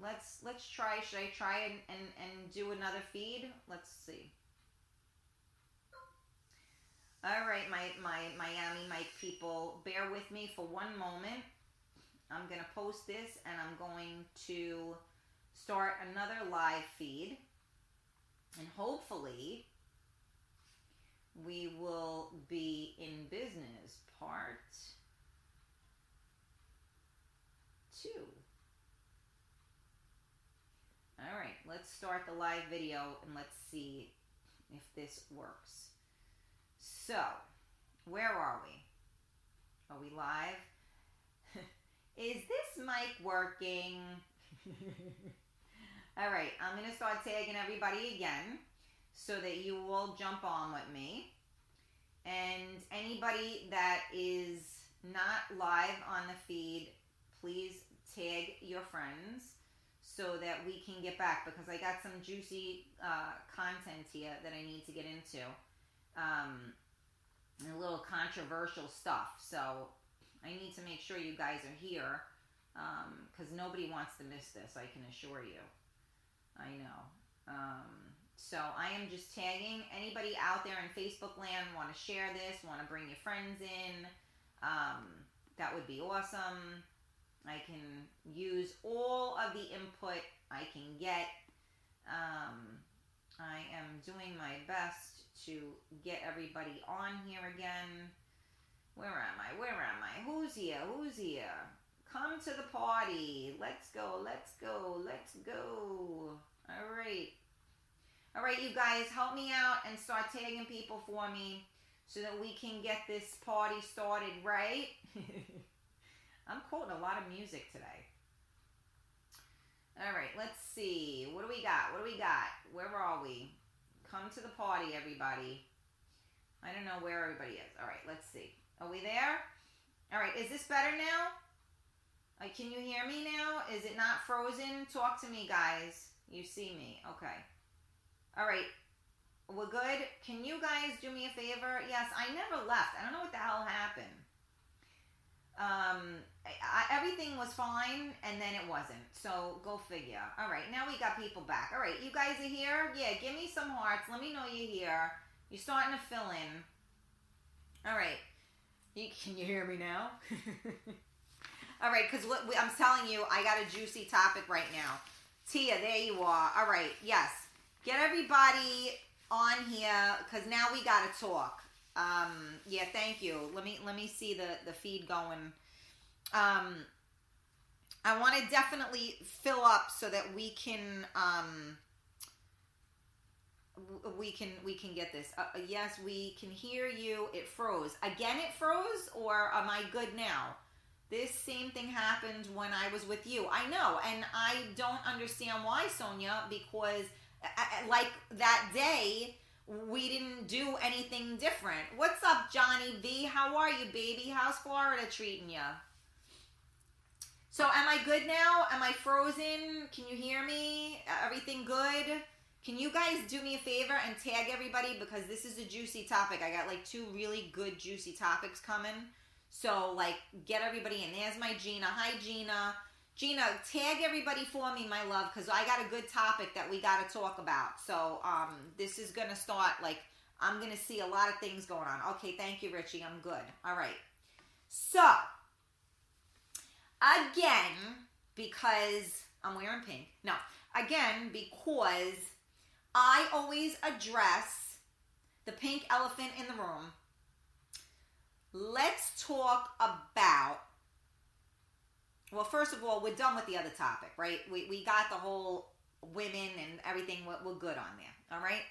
Let's try. Should I try and do another feed? Let's see. All right, my Miami Mike people, bear with me for one moment. I'm going to post this, and I'm going to start another live feed, and hopefully we will be in business part 2. All right, let's start the live video, and let's see if this works. So, where are we? Are we live? Is this mic working? All right, I'm going to start tagging everybody again so that you will jump on with me. And anybody that is not live on the feed, please tag your friends so that we can get back, because I got some juicy content here that I need to get into. And a little controversial stuff. So I need to make sure you guys are here, because nobody wants to miss this, I can assure you. I know. So I am just tagging anybody out there in Facebook land, want to share this, want to bring your friends in. That would be awesome. I can use all of the input I can get. I am doing my best to get everybody on here again. Where am I? Where am I? Who's here? Who's here? Come to the party. Let's go. Let's go. Let's go. All right. All right, you guys, help me out and start tagging people for me so that we can get this party started, right? I'm quoting a lot of music today. All right, let's see. What do we got? What do we got? Where are we? Come to the party, everybody. I don't know where everybody is. All right, let's see. Are we there? All right, is this better now? Can you hear me now? Is it not frozen? Talk to me, guys. You see me. Okay. All right. We're good. Can you guys do me a favor? Yes, I never left. I don't know what the hell happened. Everything was fine, and then it wasn't. So, go figure. All right, now we got people back. All right, you guys are here? Yeah, give me some hearts. Let me know you're here. You're starting to fill in. All right. Can you hear me now? All right, because I'm telling you, I got a juicy topic right now. Tia, there you are. All right, yes. Get everybody on here because now we gotta talk. Yeah, thank you. Let me see the feed going. I want to definitely fill up so that we can get this. Yes, we can hear you. It froze again. It froze, or am I good now? This same thing happened when I was with you. I know, and I don't understand why, Sonia, because like that day we didn't do anything different. What's up, Johnny V? How are you, baby? How's Florida treating you? So am I good now? Am I frozen? Can you hear me? Everything good? Can you guys do me a favor and tag everybody, because this is a juicy topic. I got like 2 really good juicy topics coming. So like get everybody in. There's my Gina. Hi, Gina. Gina, tag everybody for me, my love, because I got a good topic that we got to talk about. So this is going to start, like, I'm going to see a lot of things going on. Okay, thank you, Richie. I'm good. All right. So, again, because I'm wearing pink. No, again, because I always address the pink elephant in the room. Let's talk about, well, first of all, we're done with the other topic, right? We got the whole women and everything. We're good on there. All right.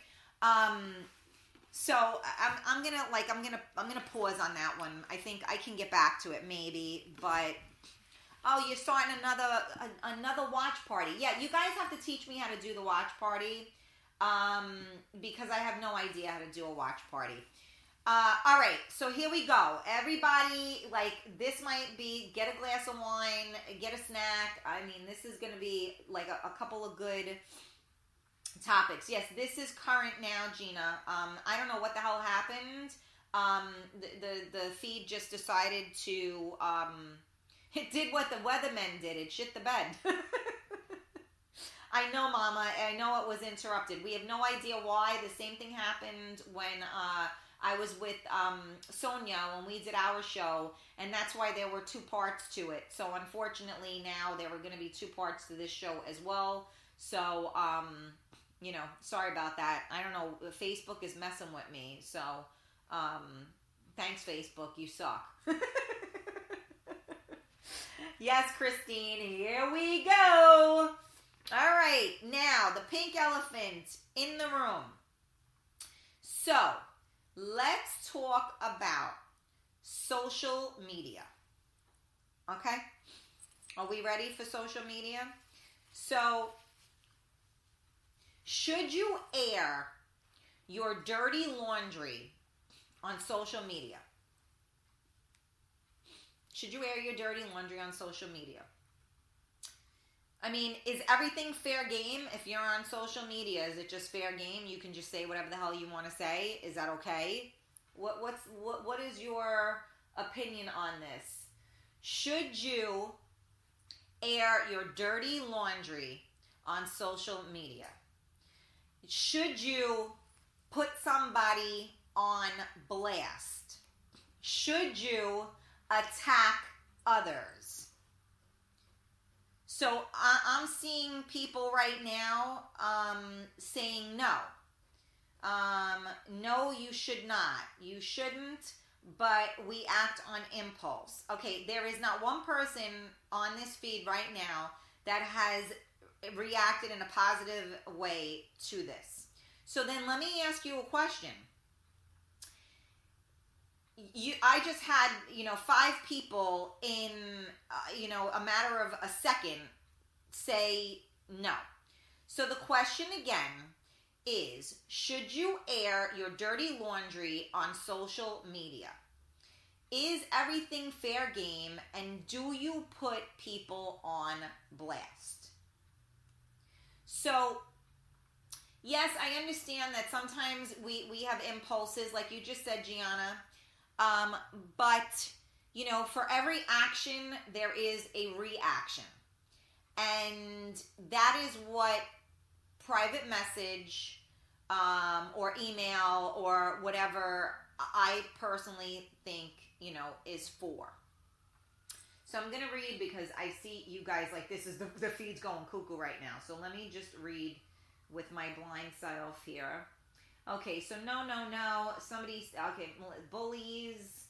So I'm gonna pause on that one. I think I can get back to it maybe, but oh, you're starting another watch party. Yeah, you guys have to teach me how to do the watch party, because I have no idea how to do a watch party. All right, so here we go. Everybody, like, this might be, get a glass of wine, get a snack. I mean, this is going to be like a couple of good topics. Yes, this is current now, Gina. I don't know what the hell happened. The feed just decided to, it did what the weathermen did. It shit the bed. I know, Mama. I know it was interrupted. We have no idea why. The same thing happened when, I was with Sonia when we did our show, and that's why there were 2 parts to it. So unfortunately now there were going to be 2 parts to this show as well. So, you know, sorry about that. I don't know. Facebook is messing with me. So, thanks, Facebook. You suck. Yes, Christine. Here we go. All right. Now, the pink elephant in the room. So, let's talk about social media. Okay? Are we ready for social media? So, should you air your dirty laundry on social media? Should you air your dirty laundry on social media? I mean, is everything fair game if you're on social media? Is it just fair game? You can just say whatever the hell you want to say. Is that okay? What is your opinion on this? Should you air your dirty laundry on social media? Should you put somebody on blast? Should you attack others? So I'm seeing people right now saying no. No, you should not. You shouldn't, but we act on impulse. Okay, there is not one person on this feed right now that has reacted in a positive way to this. So then let me ask you a question. I just had, 5 people in, a matter of a second say no. So the question again is, should you air your dirty laundry on social media? Is everything fair game, and do you put people on blast? So, yes, I understand that sometimes we have impulses, like you just said, Gianna. But, for every action, there is a reaction. And that is what private message, or email, or whatever I personally think, is for. So I'm going to read, because I see you guys, like, this is the feed's going cuckoo right now. So let me just read with my blind self here. Okay, so no. Somebody, okay, bullies.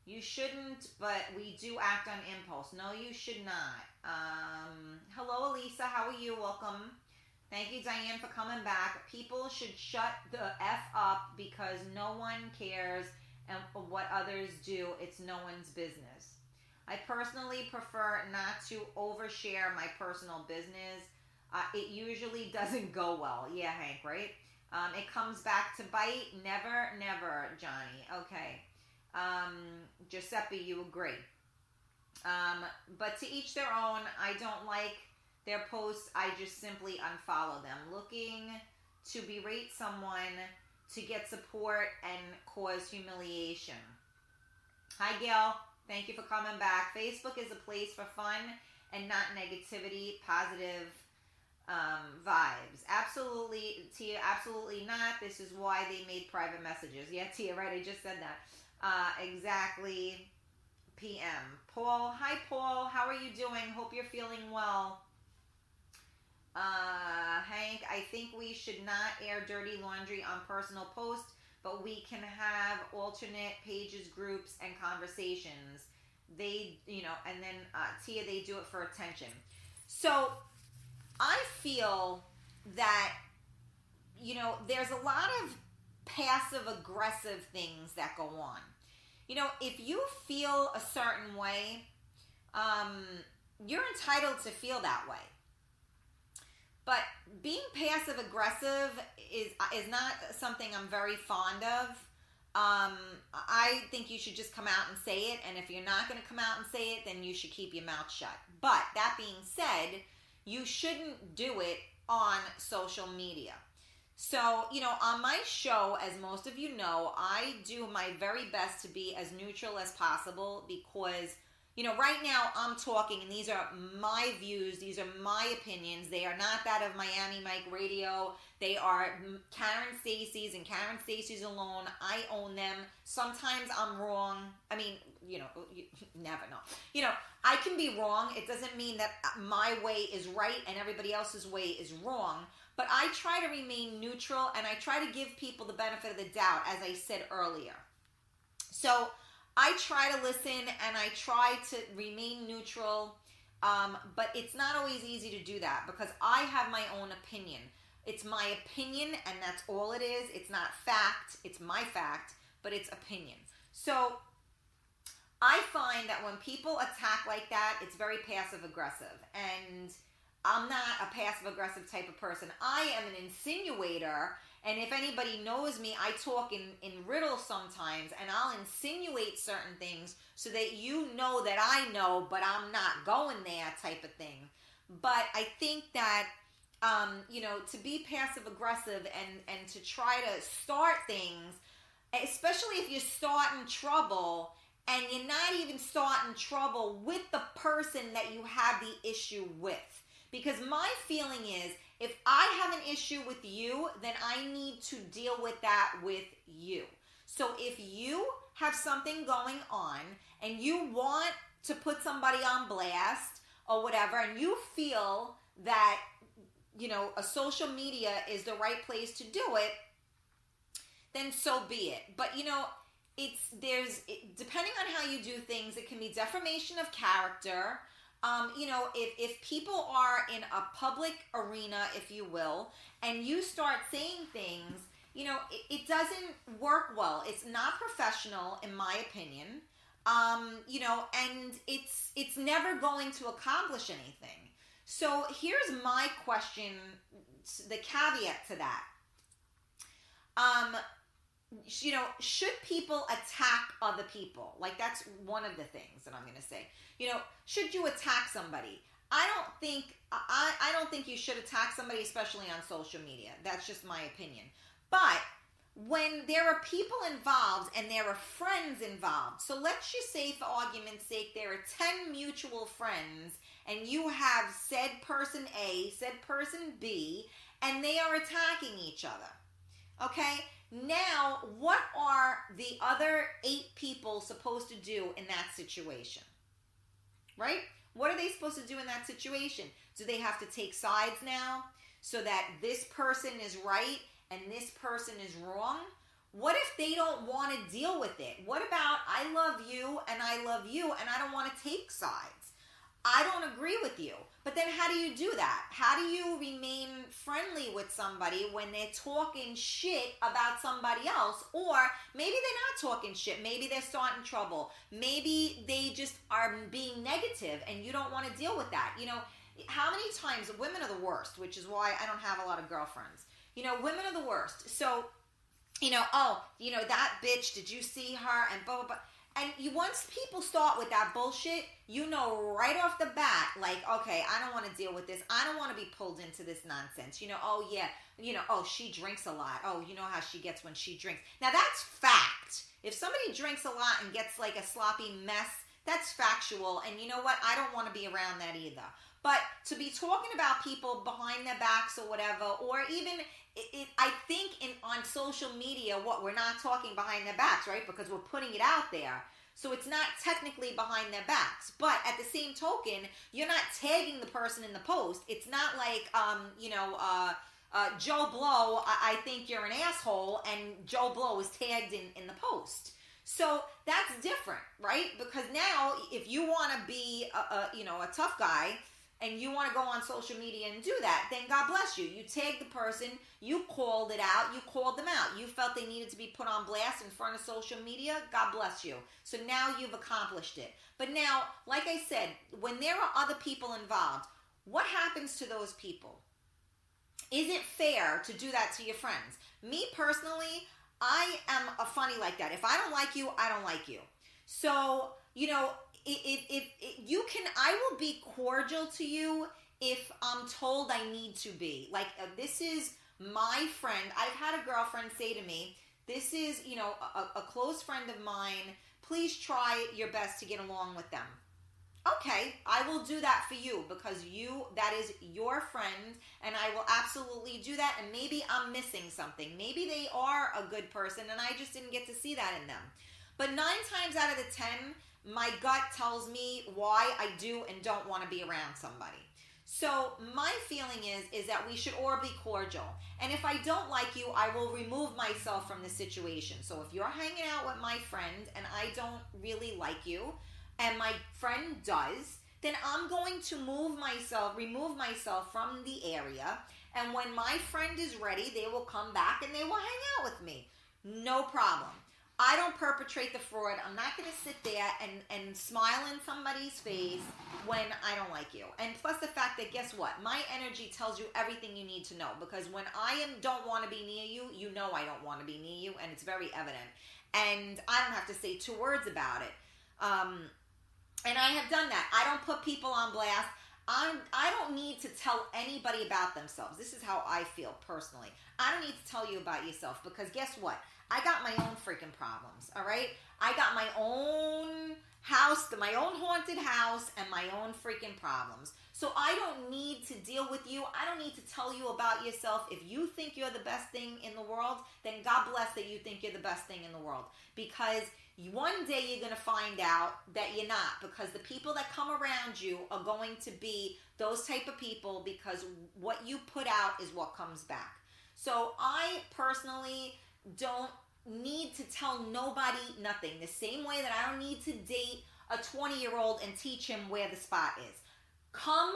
You shouldn't, but we do act on impulse. No, you should not. Hello, Elisa. How are you? Welcome. Thank you, Diane, for coming back. People should shut the F up because no one cares and what others do. It's no one's business. I personally prefer not to overshare my personal business. It usually doesn't go well. Yeah, Hank, right? It comes back to bite. Never, Johnny. Okay. Giuseppe, you agree. But to each their own. I don't like their posts. I just simply unfollow them. Looking to berate someone to get support and cause humiliation. Hi, Gail. Thank you for coming back. Facebook is a place for fun and not negativity, positive vibes. Absolutely, Tia, absolutely not. This is why they made private messages. Yeah, Tia, right? I just said that. Exactly. PM. Paul. Hi, Paul. How are you doing? Hope you're feeling well. Hank, I think we should not air dirty laundry on personal posts, but we can have alternate pages, groups, and conversations. They, and then Tia, they do it for attention. So I feel that, there's a lot of passive aggressive things that go on. If you feel a certain way, you're entitled to feel that way. But being passive aggressive is not something I'm very fond of. I think you should just come out and say it. And if you're not going to come out and say it, then you should keep your mouth shut. But that being said, you shouldn't do it on social media. So, on my show, as most of you know, I do my very best to be as neutral as possible because, right now I'm talking and these are my views. These are my opinions. They are not that of Miami Mike Radio. They are Karen Stacy's and Karen Stacy's alone. I own them. Sometimes I'm wrong. I mean, you never know. I can be wrong. It doesn't mean that my way is right and everybody else's way is wrong. But I try to remain neutral and I try to give people the benefit of the doubt, as I said earlier. So I try to listen and I try to remain neutral, but it's not always easy to do that because I have my own opinion. It's my opinion and that's all it is. It's not fact. It's my fact, but it's opinion. So I find that when people attack like that, it's very passive aggressive. And I'm not a passive aggressive type of person. I am an insinuator. And if anybody knows me, I talk in riddles sometimes, and I'll insinuate certain things so that you know that I know, but I'm not going there type of thing. But I think that, to be passive aggressive and to try to start things, especially if you're starting trouble and you're not even starting trouble with the person that you have the issue with. Because my feeling is, if I have an issue with you, then I need to deal with that with you. So if you have something going on and you want to put somebody on blast or whatever, and you feel that, a social media is the right place to do it, then so be it. But, depending on how you do things, it can be defamation of character. If people are in a public arena, if you will, and you start saying things, it doesn't work well. It's not professional, in my opinion. And it's never going to accomplish anything. So here's my question, the caveat to that. Should people attack other people? Like, that's one of the things that I'm going to say. Should you attack somebody? I don't think you should attack somebody, especially on social media. That's just my opinion. But when there are people involved and there are friends involved, so let's just say, for argument's sake, there are 10 mutual friends, and you have said person A, said person B, and they are attacking each other. Okay? Now, what are the other 8 people supposed to do in that situation? Right? What are they supposed to do in that situation? Do they have to take sides now so that this person is right and this person is wrong? What if they don't want to deal with it? What about I love you and I love you and I don't want to take sides? I don't agree with you. But then how do you do that? How do you remain friendly with somebody when they're talking shit about somebody else? Or maybe they're not talking shit. Maybe they're starting trouble. Maybe they just are being negative and you don't want to deal with that. You know, how many times, women are the worst, which is why I don't have a lot of girlfriends. You know, women are the worst. So, you know, oh, you know, that bitch, did you see her? And blah, blah, blah. And once people start with that bullshit, you know right off the bat, like, okay, I don't want to deal with this. I don't want to be pulled into this nonsense. You know, oh, yeah, you know, oh, she drinks a lot. Oh, you know how she gets when she drinks. Now, that's fact. If somebody drinks a lot and gets like a sloppy mess, that's factual. And you know what? I don't want to be around that either. But to be talking about people behind their backs or whatever, or even, I think on social media, we're not talking behind their backs, right? Because we're putting it out there. So it's not technically behind their backs. But at the same token, you're not tagging the person in the post. It's not like, Joe Blow, I think you're an asshole, and Joe Blow is tagged in the post. So that's different, right? Because now, if you want to be a tough guy, and you want to go on social media and do that, then God bless you. You tagged the person, you called it out, you called them out. You felt they needed to be put on blast in front of social media, God bless you. So now you've accomplished it. But now, like I said, when there are other people involved, what happens to those people? Is it fair to do that to your friends? Me personally, I am a funny like that. If I don't like you, I don't like you. So, you know, if you can, I will be cordial to you if I'm told I need to be. Like, this is my friend. I've had a girlfriend say to me, this is, you know, a close friend of mine. Please try your best to get along with them. Okay, I will do that for you because that is your friend, and I will absolutely do that. And maybe I'm missing something. Maybe they are a good person and I just didn't get to see that in them. But 9 times out of the 10, my gut tells me why I do and don't want to be around somebody. So my feeling is that we should all be cordial. And if I don't like you, I will remove myself from the situation. So if you're hanging out with my friend and I don't really like you, and my friend does, then I'm going to remove myself from the area. And when my friend is ready, they will come back and they will hang out with me. No problem. I don't perpetrate the fraud. I'm not going to sit there and smile in somebody's face when I don't like you. And plus the fact that, guess what? My energy tells you everything you need to know. Because when I don't want to be near you, you know I don't want to be near you. And it's very evident. And I don't have to say 2 words about it. And I have done that. I don't put people on blast. I don't need to tell anybody about themselves. This is how I feel personally. I don't need to tell you about yourself because guess what? I got my own freaking problems, all right? I got my own house, my own haunted house, and my own freaking problems. So I don't need to deal with you. I don't need to tell you about yourself. If you think you're the best thing in the world, then God bless that you think you're the best thing in the world. Because one day you're going to find out that you're not. Because the people that come around you are going to be those type of people because what you put out is what comes back. So I personally don't need to tell nobody nothing. The same way that I don't need to date a 20-year-old and teach him where the spot is. Come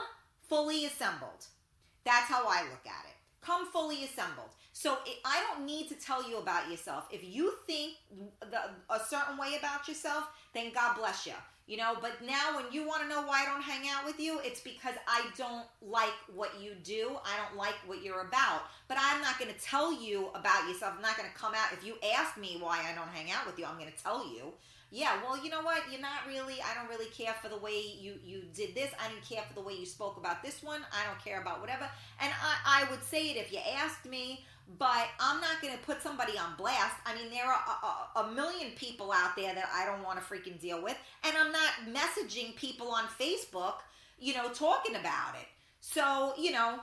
fully assembled. That's how I look at it. Come fully assembled. So I don't need to tell you about yourself. If you think a certain way about yourself, then God bless you. You know, but now when you want to know why I don't hang out with you, it's because I don't like what you do. I don't like what you're about. But I'm not going to tell you about yourself. I'm not going to come out. If you ask me why I don't hang out with you, I'm going to tell you. Yeah, well, you know what? You're not really, I don't really care for the way you did this. I didn't care for the way you spoke about this one. I don't care about whatever. And I would say it if you asked me, but I'm not going to put somebody on blast. I mean, there are a million people out there that I don't want to freaking deal with. And I'm not messaging people on Facebook, you know, talking about it. So, you know,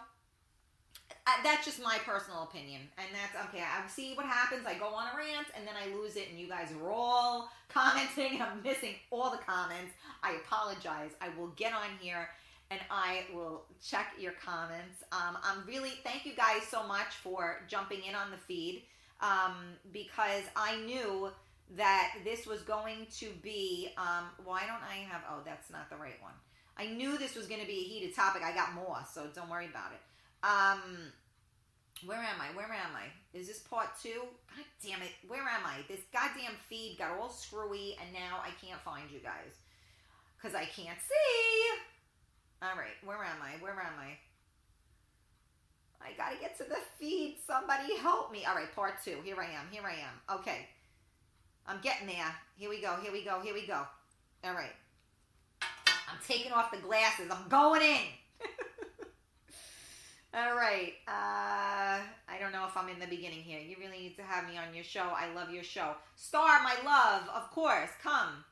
that's just my personal opinion. And that's, okay, I see what happens. I go on a rant and then I lose it. And you guys are all commenting. I'm missing all the comments. I apologize. I will get on here and I will check your comments. Thank you guys so much for jumping in on the feed, because I knew that this was going to be, why don't I have, oh, that's not the right one. I knew this was going to be a heated topic. I got more, so don't worry about it. Where am I? Is this part 2? God damn it. Where am I? This goddamn feed got all screwy, and now I can't find you guys, because I can't see. All right, where am I? I gotta get to the feed. Somebody help me. All right, part 2. Here I am. Okay. I'm getting there. Here we go. All right. I'm taking off the glasses. I'm going in. All right. I don't know if I'm in the beginning here. You really need to have me on your show. I love your show. Star, my love, of course. Come.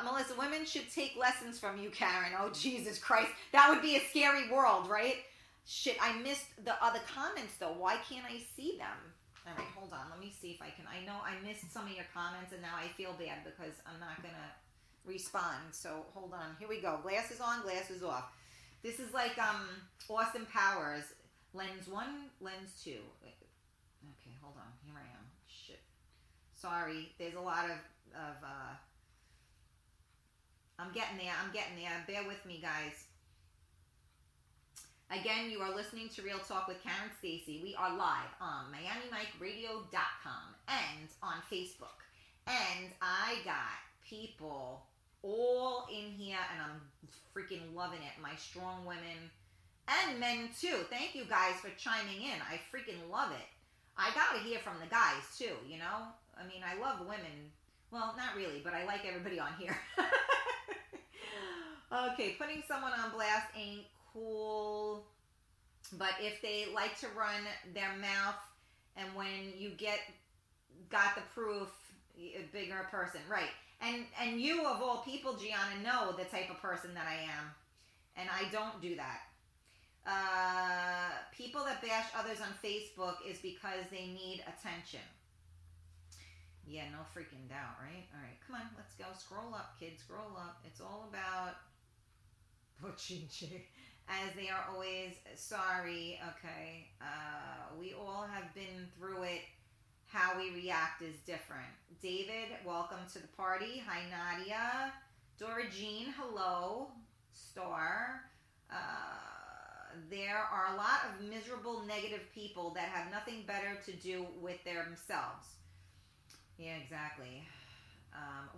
Melissa, women should take lessons from you, Karen. Oh, Jesus Christ. That would be a scary world, right? Shit, I missed the other comments, though. Why can't I see them? All right, hold on. Let me see if I can. I know I missed some of your comments, and now I feel bad because I'm not going to respond. So, hold on. Here we go. Glasses on, glasses off. This is like Austin Powers. Lens 1, lens 2. Okay, hold on. Here I am. Shit. Sorry. There's a lot of I'm getting there. Bear with me, guys. Again, you are listening to Real Talk with Karen Stacy. We are live on MiamiMikeRadio.com and on Facebook. And I got people all in here, and I'm freaking loving it. My strong women and men, too. Thank you, guys, for chiming in. I freaking love it. I got to hear from the guys, too, you know? I mean, I love women. Well, not really, but I like everybody on here. Okay, putting someone on blast ain't cool, but if they like to run their mouth, and when you got the proof, a bigger person, right? And you of all people, Gianna, know the type of person that I am, and I don't do that. People that bash others on Facebook is because they need attention. Yeah, no freaking doubt, right? All right, come on, let's go. Scroll up, kids, scroll up. It's all about Pochinche, as they are always sorry. Okay, we all have been through it. How we react is different. David, welcome to the party. Hi, Nadia. Dora Jean, hello. Star. There are a lot of miserable, negative people that have nothing better to do with themselves. Yeah, exactly.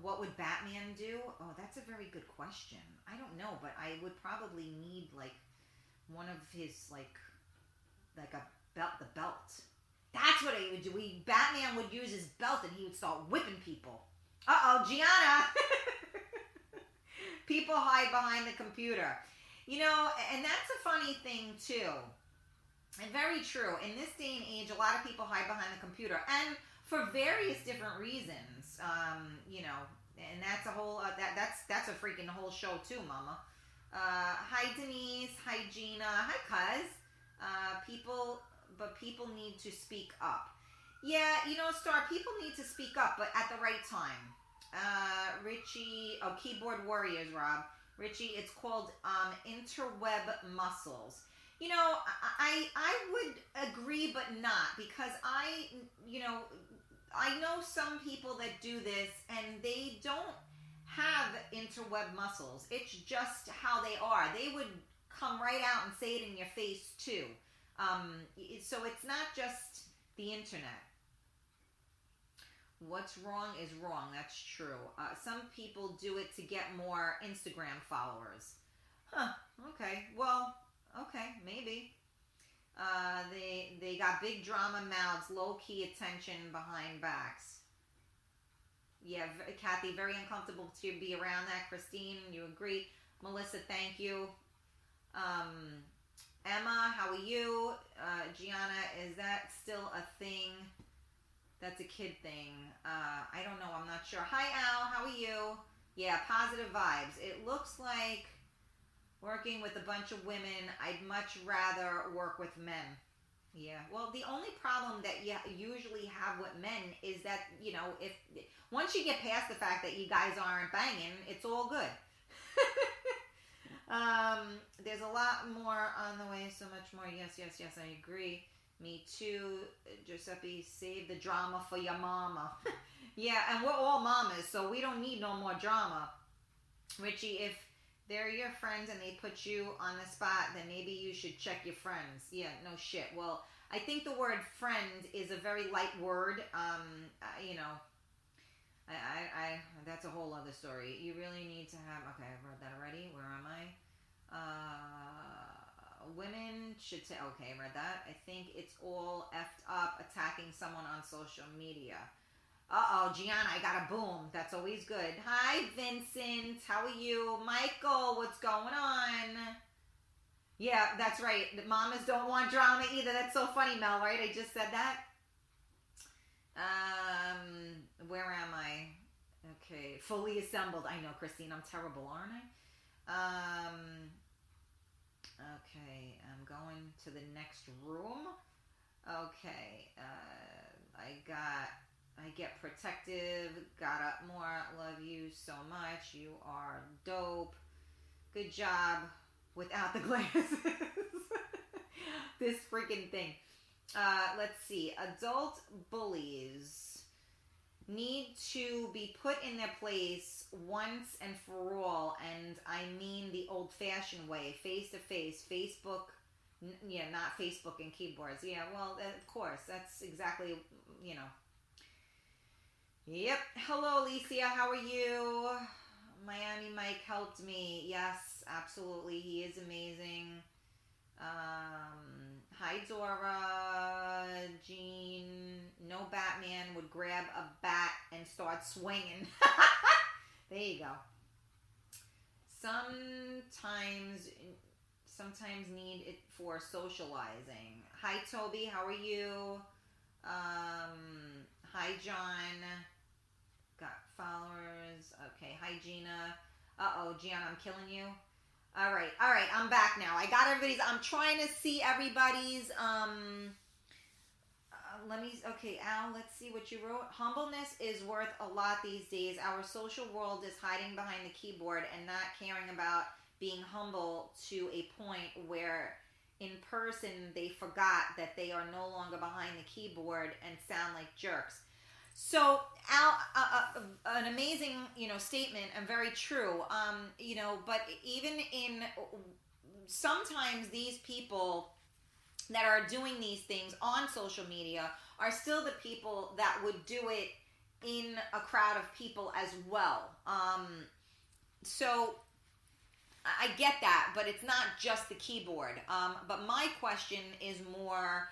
What would Batman do? Oh, that's a very good question. I don't know, but I would probably need like one of his like a belt. The belt. That's what he would do. Batman would use his belt and he would start whipping people. Uh-oh, Gianna. People hide behind the computer. You know, and that's a funny thing too. And very true. In this day and age, a lot of people hide behind the computer, and for various different reasons. You know, and that's a whole that's a freaking whole show too, Mama. Hi Denise, hi Gina, hi Cuz. People need to speak up. Yeah, you know, Star, people need to speak up, but at the right time. Richie, Keyboard Warriors, Rob. Richie, it's called interweb muscles. You know, I would agree, but not, because I know some people that do this and they don't have interweb muscles. It's just how they are. They would come right out and say it in your face too. So it's not just the internet. What's wrong is wrong. That's true. Some people do it to get more Instagram followers. Huh. Okay. Well, okay. Maybe. They got big drama mouths, low-key attention behind backs. Yeah, Kathy, very uncomfortable to be around that. Christine, you agree. Melissa, thank you. Emma, how are you? Gianna, is that still a thing? That's a kid thing. I don't know. I'm not sure. Hi, Al. How are you? Yeah, positive vibes. It looks like working with a bunch of women. I'd much rather work with men. Yeah. Well, the only problem that you usually have with men is that, you know, if once you get past the fact that you guys aren't banging, it's all good. There's a lot more on the way, so much more. Yes, I agree. Me too. Giuseppe, save the drama for your mama. Yeah, and we're all mamas, so we don't need no more drama. Richie, if they're your friends and they put you on the spot, then maybe you should check your friends. Yeah, no shit. Well, I think the word friend is a very light word. You know, I that's a whole other story. You really need to have, okay, I've read that already. Where am I? Women should say, okay, read that. I think it's all effed up attacking someone on social media. Uh-oh, Gianna, I got a boom. That's always good. Hi, Vincent. How are you? Michael, what's going on? Yeah, that's right. The mamas don't want drama either. That's so funny, Mel, right? I just said that. Where am I? Okay, fully assembled. I know, Christine, I'm terrible, aren't I? Okay, I'm going to the next room. Okay, I get protective, got up more, love you so much, you are dope, good job, without the glasses. This freaking thing. Let's see, adult bullies need to be put in their place once and for all, and I mean the old-fashioned way, face-to-face, Facebook, yeah, not Facebook and keyboards. Yeah, well, of course, that's exactly, you know. Yep. Hello, Alicia, how are you? Miami Mike helped me. Yes, absolutely, he is amazing. Hi, Dora, Jean. No Batman would grab a bat and start swinging. There you go. Sometimes need it for socializing. Hi, Toby. How are you? Hi, John. Got followers. Okay. Hi, Gina. Uh-oh, Gianna, I'm killing you. All right, I'm back now. I got everybody's, I'm trying to see everybody's, okay, Al, let's see what you wrote. Humbleness is worth a lot these days. Our social world is hiding behind the keyboard and not caring about being humble to a point where in person they forgot that they are no longer behind the keyboard and sound like jerks. So, Al, an amazing, statement and very true. But even in sometimes these people that are doing these things on social media are still the people that would do it in a crowd of people as well. So I get that, but it's not just the keyboard. But my question is more,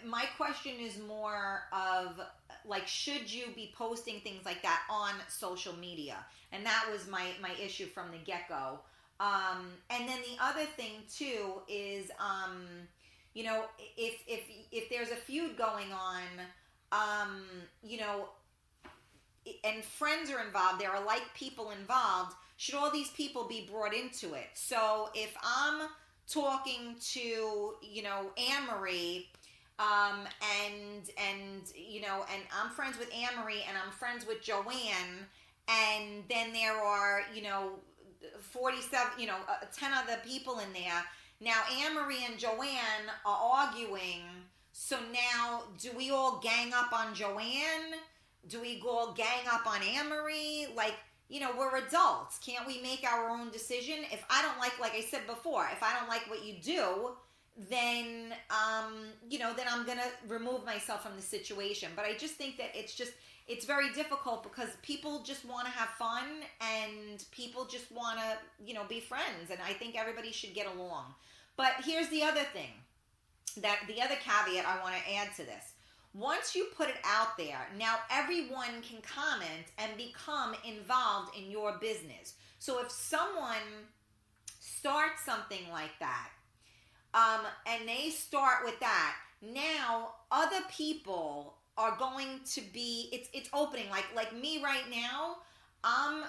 my question is more of, like, should you be posting things like that on social media? And that was my issue from the get-go. And then the other thing, too, is, if there's a feud going on, and friends are involved, there are like people involved, should all these people be brought into it? So if I'm talking to, Anne-Marie, and I'm friends with Anne-Marie and I'm friends with Joanne, and then there are, 47, 10 other people in there. Now Anne-Marie and Joanne are arguing. So now, do we all gang up on Joanne? Do we all gang up on Anne-Marie? Like, we're adults. Can't we make our own decision? If I don't like I said before, if I don't like what you do, then, then I'm going to remove myself from the situation. But I just think that it's very difficult because people just want to have fun and people just want to, be friends. And I think everybody should get along. But here's the other thing, the other caveat I want to add to this. Once you put it out there, now everyone can comment and become involved in your business. So if someone starts something like that, and they start with that, now other people are going to be, it's opening, like me right now, I'm,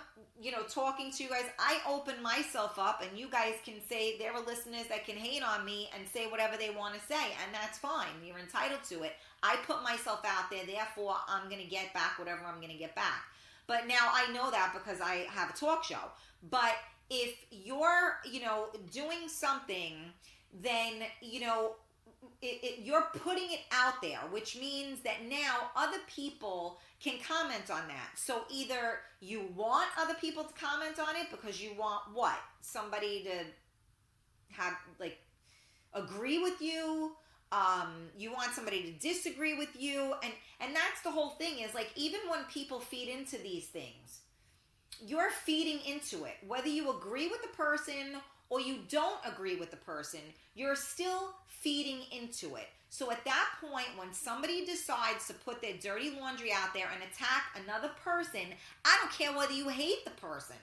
talking to you guys, I open myself up, and you guys can say, there are listeners that can hate on me and say whatever they want to say, and that's fine, you're entitled to it. I put myself out there, therefore I'm going to get back whatever I'm going to get back. But now I know that because I have a talk show. But if you're, doing something, then, you're putting it out there, which means that now other people can comment on that. So either you want other people to comment on it because you want what? Somebody to have, like, agree with you. You want somebody to disagree with you. And that's the whole thing is, like, even when people feed into these things, you're feeding into it. Whether you agree with the person or you don't agree with the person, you're still feeding into it. So at that point, when somebody decides to put their dirty laundry out there and attack another person, I don't care whether you hate the person.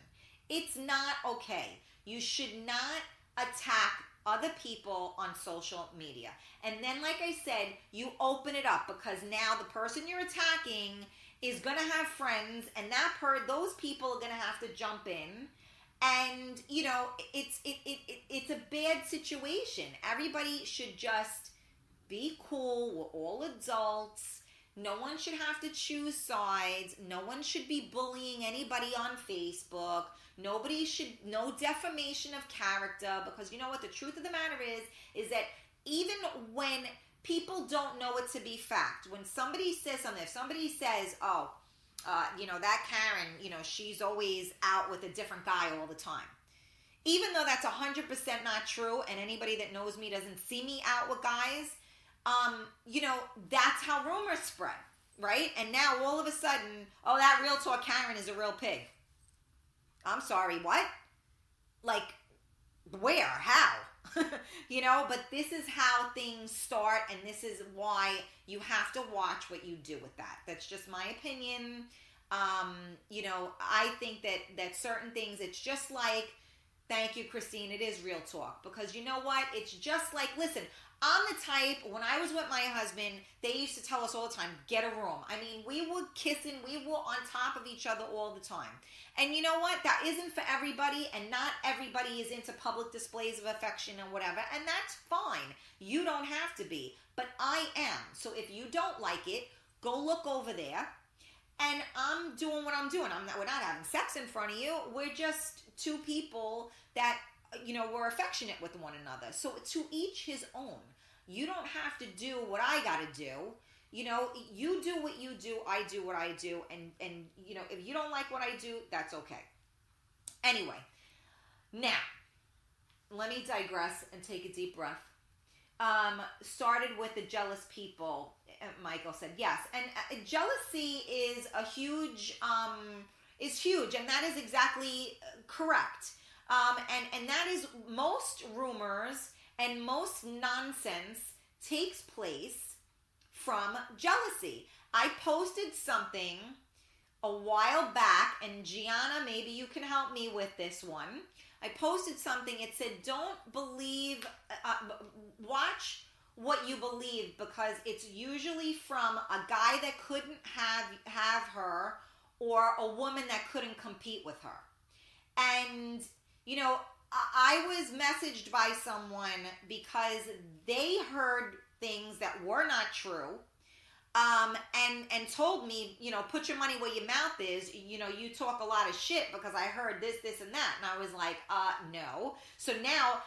It's not okay. You should not attack other people on social media. And then, like I said, you open it up because now the person you're attacking is going to have friends, and those people are going to have to jump in. And, it's a bad situation. Everybody should just be cool. We're all adults. No one should have to choose sides. No one should be bullying anybody on Facebook. No defamation of character, because you know what the truth of the matter is that even when people don't know it to be fact, when somebody says something, if somebody says, that Karen, she's always out with a different guy all the time. Even though that's 100% not true, and anybody that knows me doesn't see me out with guys, that's how rumors spread, right? And now all of a sudden, that Real Talk Karen is a real pig. I'm sorry, what? Like, where? How? But this is how things start, and this is why you have to watch what you do with that. That's just my opinion. I think that certain things, it's just like, thank you, Christine, it is real talk. Because you know what? It's just like, listen, I'm the type, when I was with my husband, they used to tell us all the time, get a room. I mean, we were kissing, we were on top of each other all the time. And you know what? That isn't for everybody, and not everybody is into public displays of affection and whatever, and that's fine. You don't have to be, but I am. So if you don't like it, go look over there, and I'm doing what I'm doing. We're not having sex in front of you. We're just two people that, we're affectionate with one another. So to each his own. You don't have to do what I got to do. You do what you do, I do what I do, and if you don't like what I do, that's okay. Anyway, now, let me digress and take a deep breath. Started with the jealous people, Michael said, yes, and jealousy is huge, and that is exactly correct. And that is, most rumors and most nonsense takes place from jealousy. I posted something a while back, and Gianna, maybe you can help me with this one. I posted something, it said, don't believe, watch what you believe, because it's usually from a guy that couldn't have her, or a woman that couldn't compete with her. And, I was messaged by someone because they heard things that were not true, and told me, put your money where your mouth is. You talk a lot of shit because I heard this, and that. And I was like, no. So now,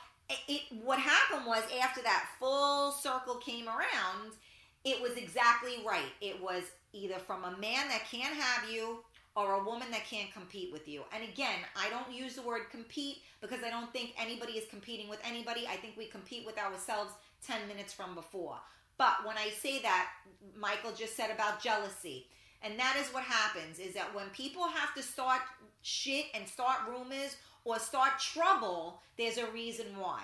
what happened was, after that full circle came around, it was exactly right. It was either from a man that can't have you, or a woman that can't compete with you. And again, I don't use the word compete because I don't think anybody is competing with anybody. I think we compete with ourselves 10 minutes from before. But when I say that, Michael just said about jealousy. And that is what happens, is that when people have to start shit and start rumors or start trouble, there's a reason why.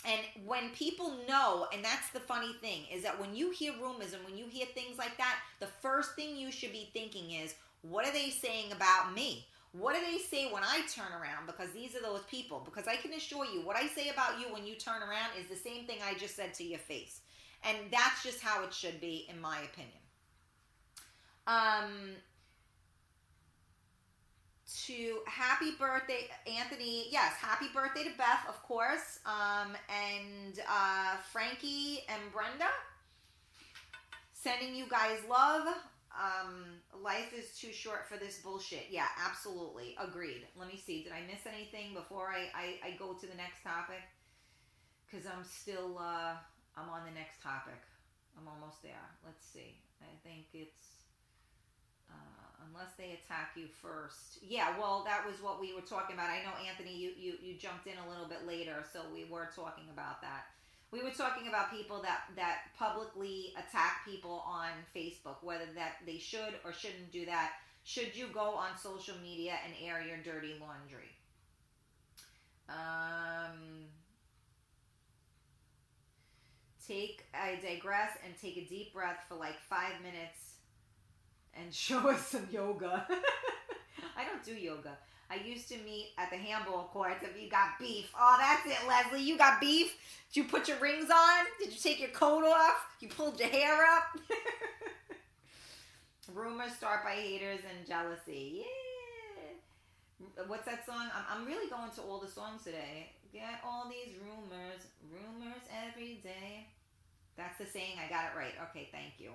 And when people know, and that's the funny thing, is that when you hear rumors and when you hear things like that, the first thing you should be thinking is, what are they saying about me? What do they say when I turn around? Because these are those people. Because I can assure you, what I say about you when you turn around is the same thing I just said to your face. And that's just how it should be, in my opinion. To happy birthday, Anthony. Yes, happy birthday to Beth, of course. And Frankie and Brenda. Sending you guys love. life is too short for this bullshit. Yeah, absolutely. Agreed. Let me see. Did I miss anything before I go to the next topic? Because I'm still, I'm on the next topic. I'm almost there. Let's see. I think it's, unless they attack you first. Yeah, well, that was what we were talking about. I know, Anthony, you jumped in a little bit later, so we were talking about that. We were talking about people that publicly attack people on Facebook, whether that they should or shouldn't do that. Should you go on social media and air your dirty laundry? I digress and take a deep breath for like 5 minutes and show us some yoga. I don't do yoga. I used to meet at the handball courts if you got beef. Oh, that's it, Leslie. You got beef? Did you put your rings on? Did you take your coat off? You pulled your hair up? Rumors start by haters and jealousy. Yeah. What's that song? I'm really going to all the songs today. Get all these rumors every day. That's the saying. I got it right. Okay, thank you.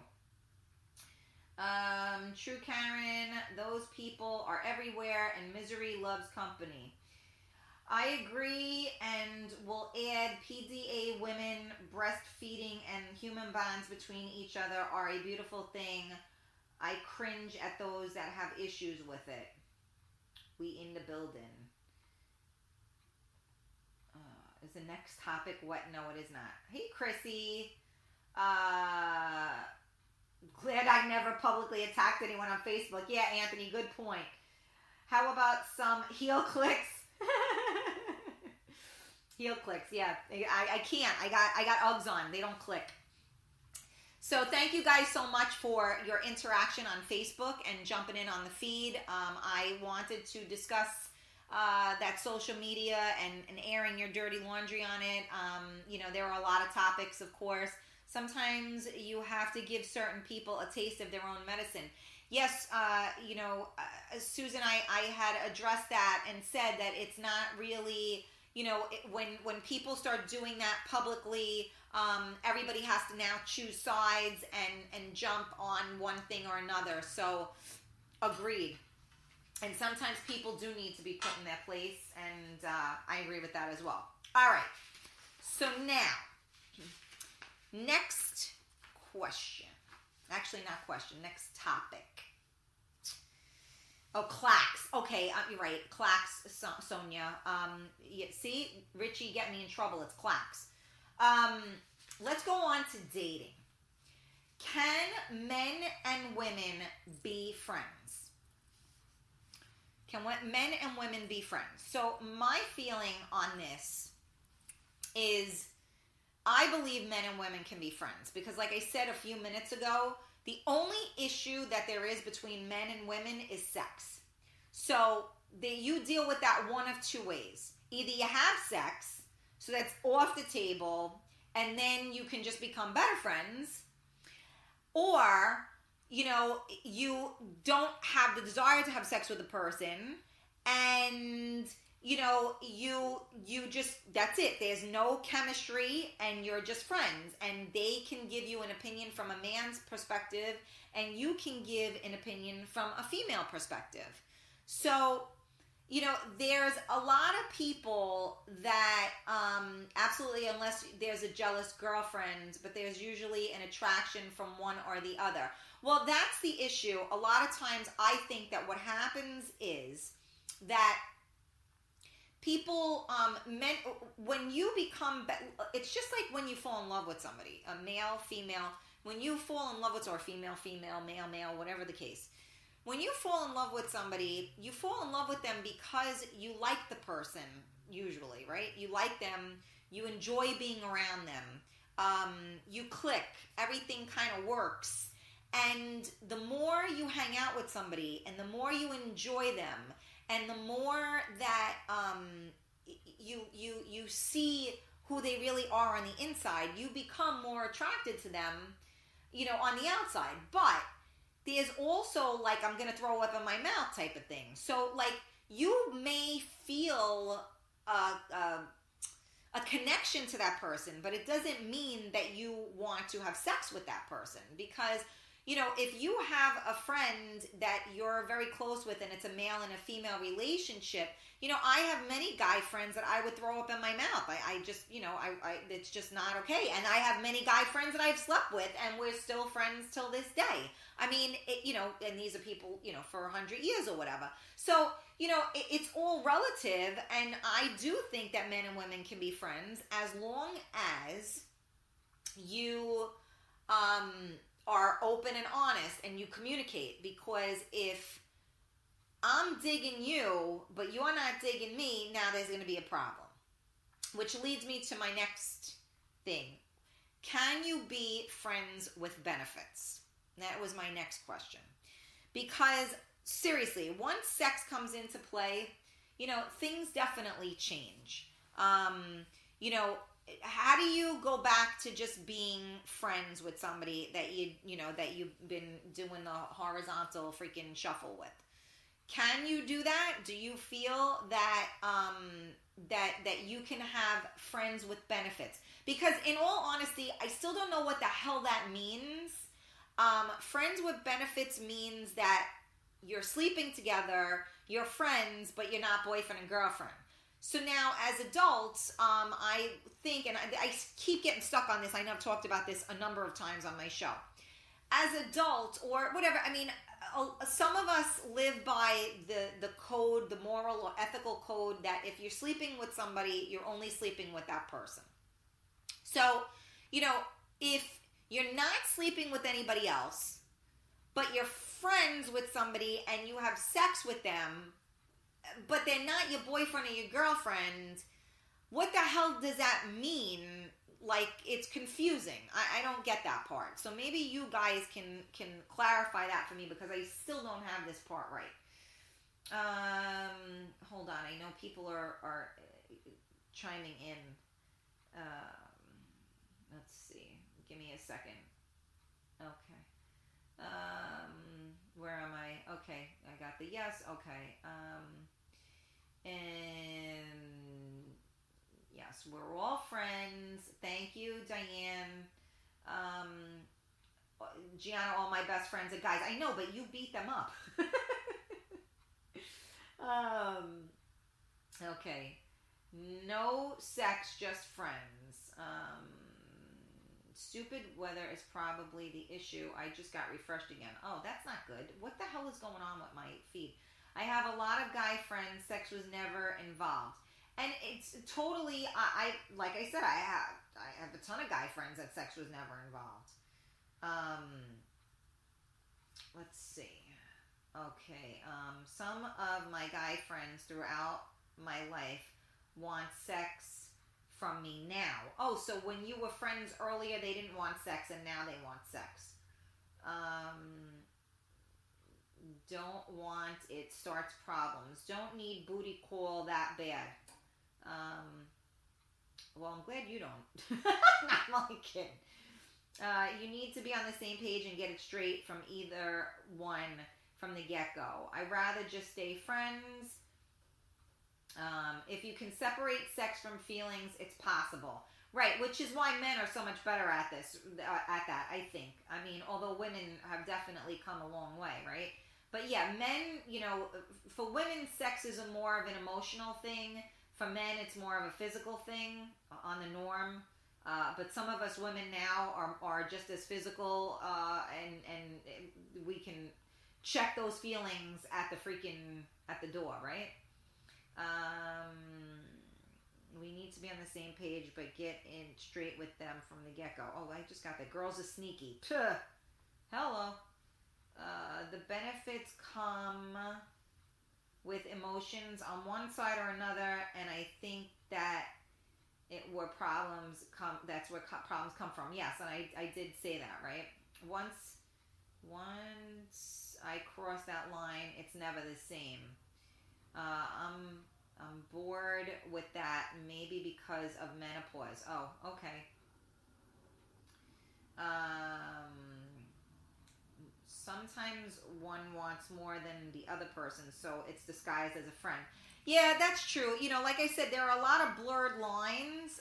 True Karen, those people are everywhere and misery loves company. I agree, and will add PDA women, breastfeeding, and human bonds between each other are a beautiful thing. I cringe at those that have issues with it. We in the building. Is the next topic what? No, it is not. Hey, Chrissy. Glad I never publicly attacked anyone on Facebook. Yeah, Anthony, good point. How about some heel clicks? Heel clicks, yeah. I can't. I got Uggs on. They don't click. So thank you guys so much for your interaction on Facebook and jumping in on the feed. I wanted to discuss that social media and airing your dirty laundry on it. There are a lot of topics, of course. Sometimes you have to give certain people a taste of their own medicine. Yes, Susan, I had addressed that and said that it's not really, when people start doing that publicly, everybody has to now choose sides and jump on one thing or another. So, agreed. And sometimes people do need to be put in their place, and I agree with that as well. All right. So now, next question. Actually, not question. Next topic. Oh, clacks. Okay, you're right. Clacks, Sonia. See, Richie get me in trouble. It's clacks. Let's go on to dating. Can men and women be friends? Can men and women be friends? So my feeling on this is I believe men and women can be friends because, like I said a few minutes ago, the only issue that there is between men and women is sex. So you deal with that one of two ways. Either you have sex, so that's off the table, and then you can just become better friends, or you don't have the desire to have sex with a person, and you just, that's it. There's no chemistry and you're just friends, and they can give you an opinion from a man's perspective and you can give an opinion from a female perspective. So, there's a lot of people that, absolutely, unless there's a jealous girlfriend, but there's usually an attraction from one or the other. Well, that's the issue. A lot of times I think that what happens is that people, men, when you become, it's just like when you fall in love with somebody, a male, female, when you fall in love with, or female, male, whatever the case. When you fall in love with somebody, you fall in love with them because you like the person, usually, right? You like them, you enjoy being around them, you click, everything kind of works. And the more you hang out with somebody and the more you enjoy them and the more that you see who they really are on the inside, you become more attracted to them, on the outside. But there's also, like, I'm going to throw up in my mouth type of thing. So, like, you may feel a connection to that person, but it doesn't mean that you want to have sex with that person, because if you have a friend that you're very close with and it's a male and a female relationship, I have many guy friends that I would throw up in my mouth. I just, it's just not okay. And I have many guy friends that I've slept with and we're still friends till this day. I mean, and these are people, for 100 years or whatever. So, it's all relative. And I do think that men and women can be friends as long as you, are open and honest and you communicate, because if I'm digging you but you're not digging me, now there's going to be a problem, which leads me to my next thing. Can you be friends with benefits? That was my next question, because seriously, once sex comes into play, things definitely change. How do you go back to just being friends with somebody that that you've been doing the horizontal freaking shuffle with? Can you do that? Do you feel that that you can have friends with benefits? Because in all honesty, I still don't know what the hell that means. Friends with benefits means that you're sleeping together, you're friends, but you're not boyfriend and girlfriend. So now, as adults, I think, and I keep getting stuck on this. I know I've talked about this a number of times on my show. As adults, or whatever, I mean, some of us live by the code, the moral or ethical code that if you're sleeping with somebody, you're only sleeping with that person. So, if you're not sleeping with anybody else, but you're friends with somebody and you have sex with them, but they're not your boyfriend or your girlfriend, what the hell does that mean? Like, it's confusing. I don't get that part. So maybe you guys can clarify that for me, because I still don't have this part right. Hold on. I know people are chiming in. Let's see. Give me a second. Okay. Where am I? Okay. I got the yes. Okay. And yes, we're all friends. Thank you, Diane. Gianna, all my best friends are guys. I know, but you beat them up. Okay. No sex, just friends. Stupid weather is probably the issue. I just got refreshed again. Oh, that's not good. What the hell is going on with my feed? I have a lot of guy friends. Sex was never involved. And it's totally, I like I said, I have a ton of guy friends that sex was never involved. Let's see. Okay. Some of my guy friends throughout my life want sex from me now. Oh, so when you were friends earlier, they didn't want sex, and now they want sex. Don't want it, starts problems. Don't need booty call that bad. Well, I'm glad you don't. I'm only kidding. You need to be on the same page and get it straight from either one from the get-go. I'd rather just stay friends. If you can separate sex from feelings, it's possible. Right, which is why men are so much better at this, at that, I think. I mean, although women have definitely come a long way, right? But yeah, men, for women, sex is more of an emotional thing. For men, it's more of a physical thing on the norm. But some of us women now are just as physical, and we can check those feelings at the door, right? We need to be on the same page, but get in straight with them from the get-go. Oh, I just got that. Girls are sneaky. Tuh. Hello. The benefits come with emotions on one side or another, and I think that that's where problems come from. Yes, and I did say that, right? Once I cross that line, it's never the same. I'm bored with that, maybe because of menopause. Oh, okay. Sometimes one wants more than the other person, so it's disguised as a friend. Yeah, that's true. Like I said, there are a lot of blurred lines.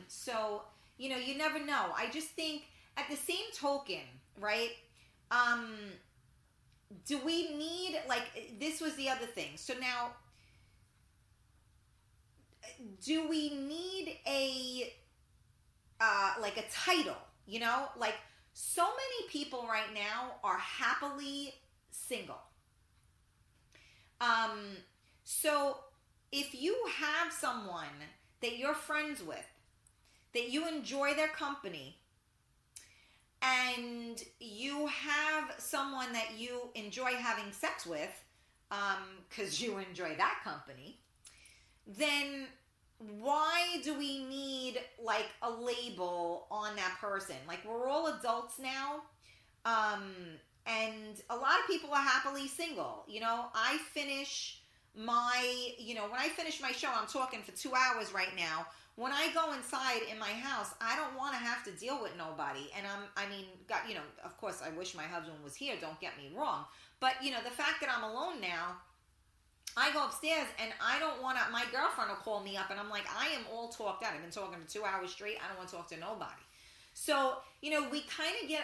So, you never know. I just think at the same token, right? Do we need, like, this was the other thing. So now, do we need like a title, you know? Like, so many people right now are happily single. So if you have someone that you're friends with, that you enjoy their company, and you have someone that you enjoy having sex with, because you enjoy that company, then why do we need like a label on that person? Like, we're all adults now, and a lot of people are happily single. You know, I finish my, you know, when I finish my show, I'm talking for 2 hours right now. When I go inside in my house, I don't want to have to deal with nobody. And you know, of course, I wish my husband was here, don't get me wrong. But, you know, the fact that I'm alone now, I go upstairs and I don't want to, my girlfriend will call me up and I'm like, I am all talked out. I've been talking for 2 hours straight. I don't want to talk to nobody. So, you know, we kind of get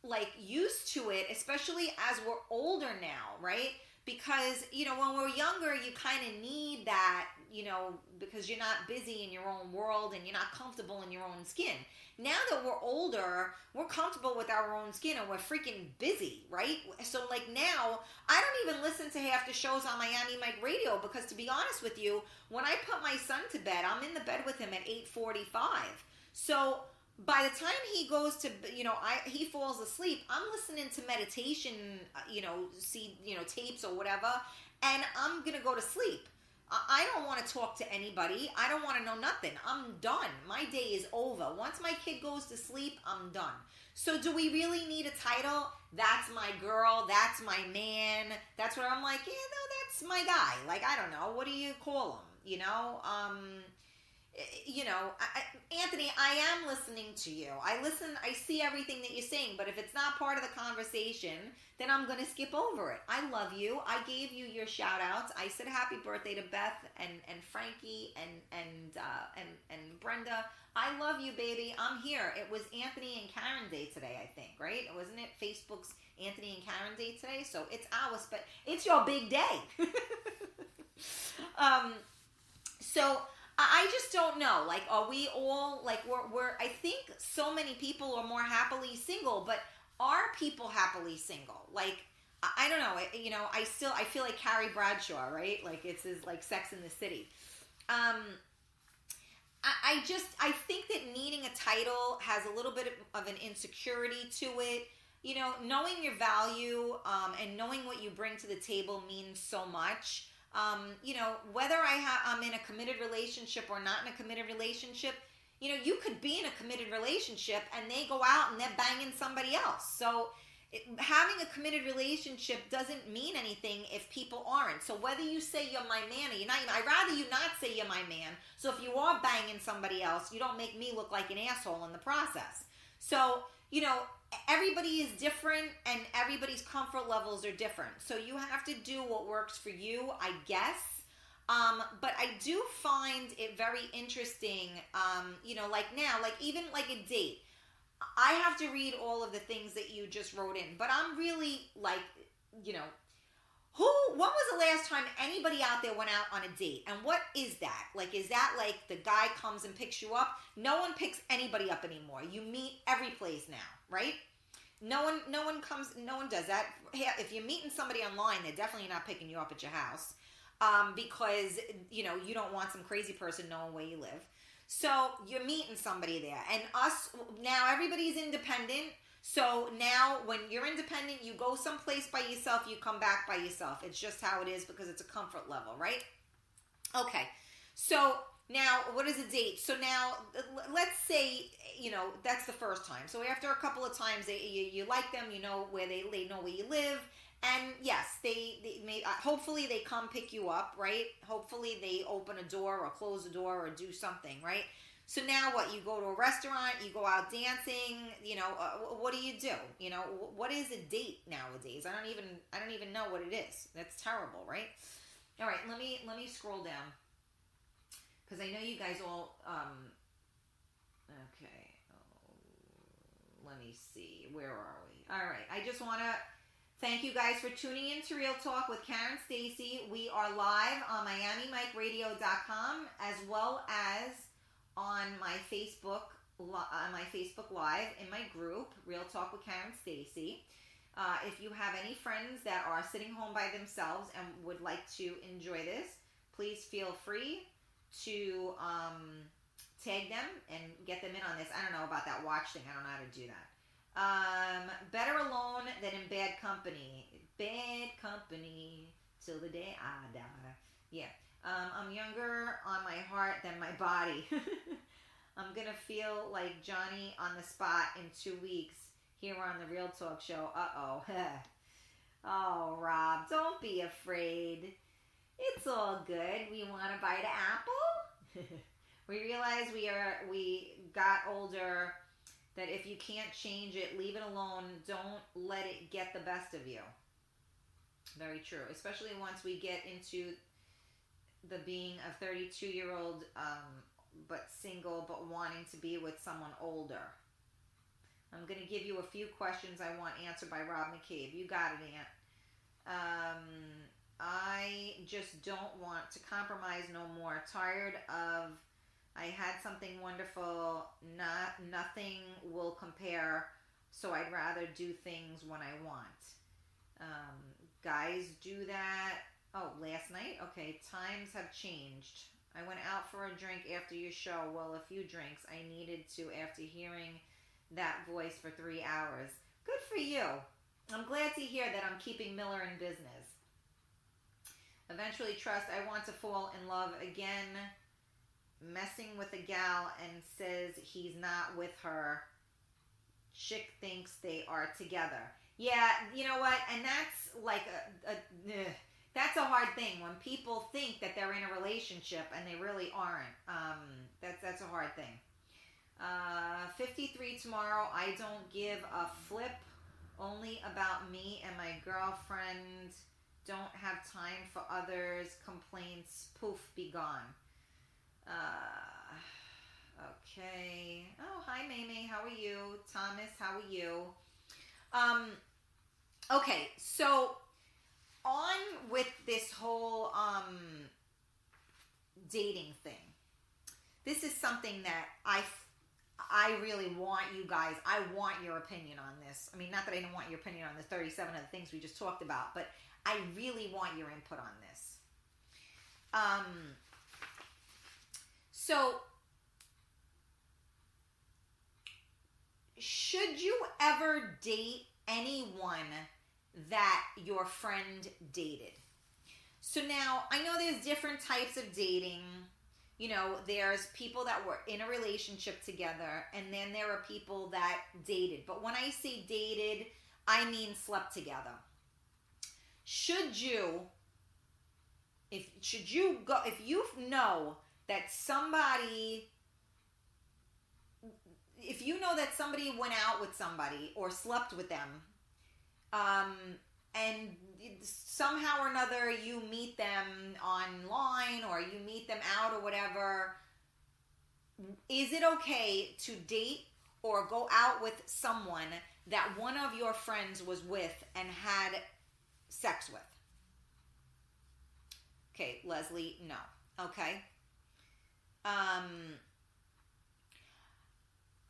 like used to it, especially as we're older now, right? Because, you know, when we're younger, you kind of need that, you know, because you're not busy in your own world and you're not comfortable in your own skin. Now that we're older, we're comfortable with our own skin and we're freaking busy, right? So like now, I don't even listen to half the shows on Miami Mike Radio because, to be honest with you, when I put my son to bed, I'm in the bed with him at 8:45. So by the time he goes to, you know, he falls asleep, I'm listening to meditation, you know, tapes or whatever, and I'm going to go to sleep. I don't want to talk to anybody. I don't want to know nothing. I'm done. My day is over. Once my kid goes to sleep, I'm done. So do we really need a title? That's my girl. That's my man. That's what I'm like, yeah, no, that's my guy. Like, I don't know. What do you call him? You know? You know, Anthony, I am listening to you. I see everything that you're saying, but if it's not part of the conversation, then I'm going to skip over it. I love you. I gave you your shout outs. I said happy birthday to Beth and Frankie and Brenda. I love you, baby. I'm here. It was Anthony and Karen Day today, I think, right? Wasn't it Facebook's Anthony and Karen Day today? So it's ours, but it's your big day. So I just don't know. Like, are we all, like, we're I think so many people are more happily single, but are people happily single? Like, I don't know. You know, I feel like Carrie Bradshaw, right? Like, it's his, like, Sex in the City. I think that needing a title has a little bit of an insecurity to it. You know, knowing your value, and knowing what you bring to the table means so much. You know, whether I'm in a committed relationship or not in a committed relationship, you know, you could be in a committed relationship and they go out and they're banging somebody else. So having a committed relationship doesn't mean anything if people aren't. So whether you say you're my man or you're not, I'd rather you not say you're my man. So if you are banging somebody else, you don't make me look like an asshole in the process. So, you know, everybody is different and everybody's comfort levels are different. So you have to do what works for you, I guess. But I do find it very interesting, you know, like now, like even like a date. I have to read all of the things that you just wrote in, but I'm really like, you know, when was the last time anybody out there went out on a date? And what is that? Like, is that like the guy comes and picks you up? No one picks anybody up anymore. You meet every place now, right? No one does that. If you're meeting somebody online, they're definitely not picking you up at your house, because, you know, you don't want some crazy person knowing where you live. So you're meeting somebody there. And now everybody's independent. So now when you're independent, you go someplace by yourself, you come back by yourself. It's just how it is because it's a comfort level, right? Okay. So now what is a date? So now let's say, you know, that's the first time. So after a couple of times, you like them, you know where they know where you live. And yes, they may, hopefully they come pick you up, right? Hopefully they open a door or close a door or do something, right? So now what? You go to a restaurant, you go out dancing, you know, what do? You know, what is a date nowadays? I don't even know what it is. That's terrible, right? All right, let me scroll down because I know you guys all, okay. let me see. Where are we? All right. I just want to thank you guys for tuning in to Real Talk with Karen Stacy. We are live on MiamiMikeRadio.com as well as on my Facebook Live in my group, Real Talk with Karen Stacy. If you have any friends that are sitting home by themselves and would like to enjoy this, please feel free to tag them and get them in on this. I don't know about that watch thing. I don't know how to do that. Better alone than in bad company. Bad company till the day I die. Yeah. I'm younger on my heart than my body. I'm going to feel like Johnny on the spot in 2 weeks here on the Real Talk Show. Uh-oh. Oh, Rob, don't be afraid. It's all good. We want to bite an apple? We realize we got older, that if you can't change it, leave it alone. Don't let it get the best of you. Very true. Especially once we get into the being a 32-year-old, but single, but wanting to be with someone older. I'm going to give you a few questions I want answered by Rob McCabe. You got it, Aunt. I just don't want to compromise no more. Tired of, I had something wonderful. Nothing will compare, so I'd rather do things when I want. Guys do that. Oh, last night? Okay, times have changed. I went out for a drink after your show. Well, a few drinks. I needed to after hearing that voice for 3 hours. Good for you. I'm glad to hear that I'm keeping Miller in business. Eventually trust. I want to fall in love again. Messing with a gal and says he's not with her. Chick thinks they are together. Yeah, you know what? And that's like that's a hard thing when people think that they're in a relationship and they really aren't. That's a hard thing. 53 tomorrow. I don't give a flip. Only about me and my girlfriend. Don't have time for others. Complaints. Poof, be gone. Okay. Oh, hi, Maymay. How are you? Thomas, how are you? Okay, so on with this whole dating thing. This is something that I really want you guys, I want your opinion on this. I mean, not that I don't want your opinion on the 37 of the things we just talked about, but I really want your input on this. So, should you ever date anyone that your friend dated? So now, I know there's different types of dating. You know, there's people that were in a relationship together, and then there are people that dated. But when I say dated, I mean slept together. Should you know that somebody went out with somebody or slept with them, and somehow or another you meet them online or you meet them out or whatever, is it okay to date or go out with someone that one of your friends was with and had sex with? Okay, Leslie, no. Okay.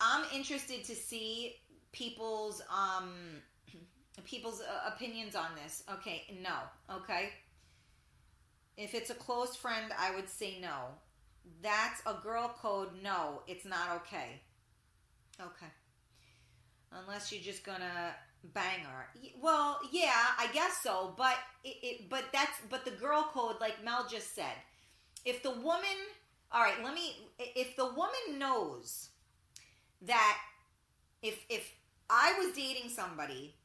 I'm interested to see people's opinions on this. Okay, no. Okay. If it's a close friend, I would say no. That's a girl code. No, it's not okay. Okay. Unless you're just gonna bang her. Well, yeah, I guess so. But but the girl code, like Mel just said, if the woman, all right, if the woman knows that if I was dating somebody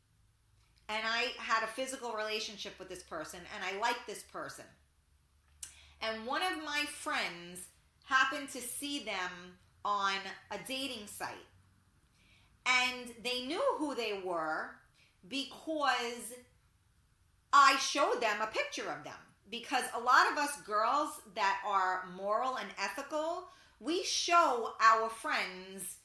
and I had a physical relationship with this person and I liked this person, and one of my friends happened to see them on a dating site, and they knew who they were because I showed them a picture of them. Because a lot of us girls that are moral and ethical, we show our friends,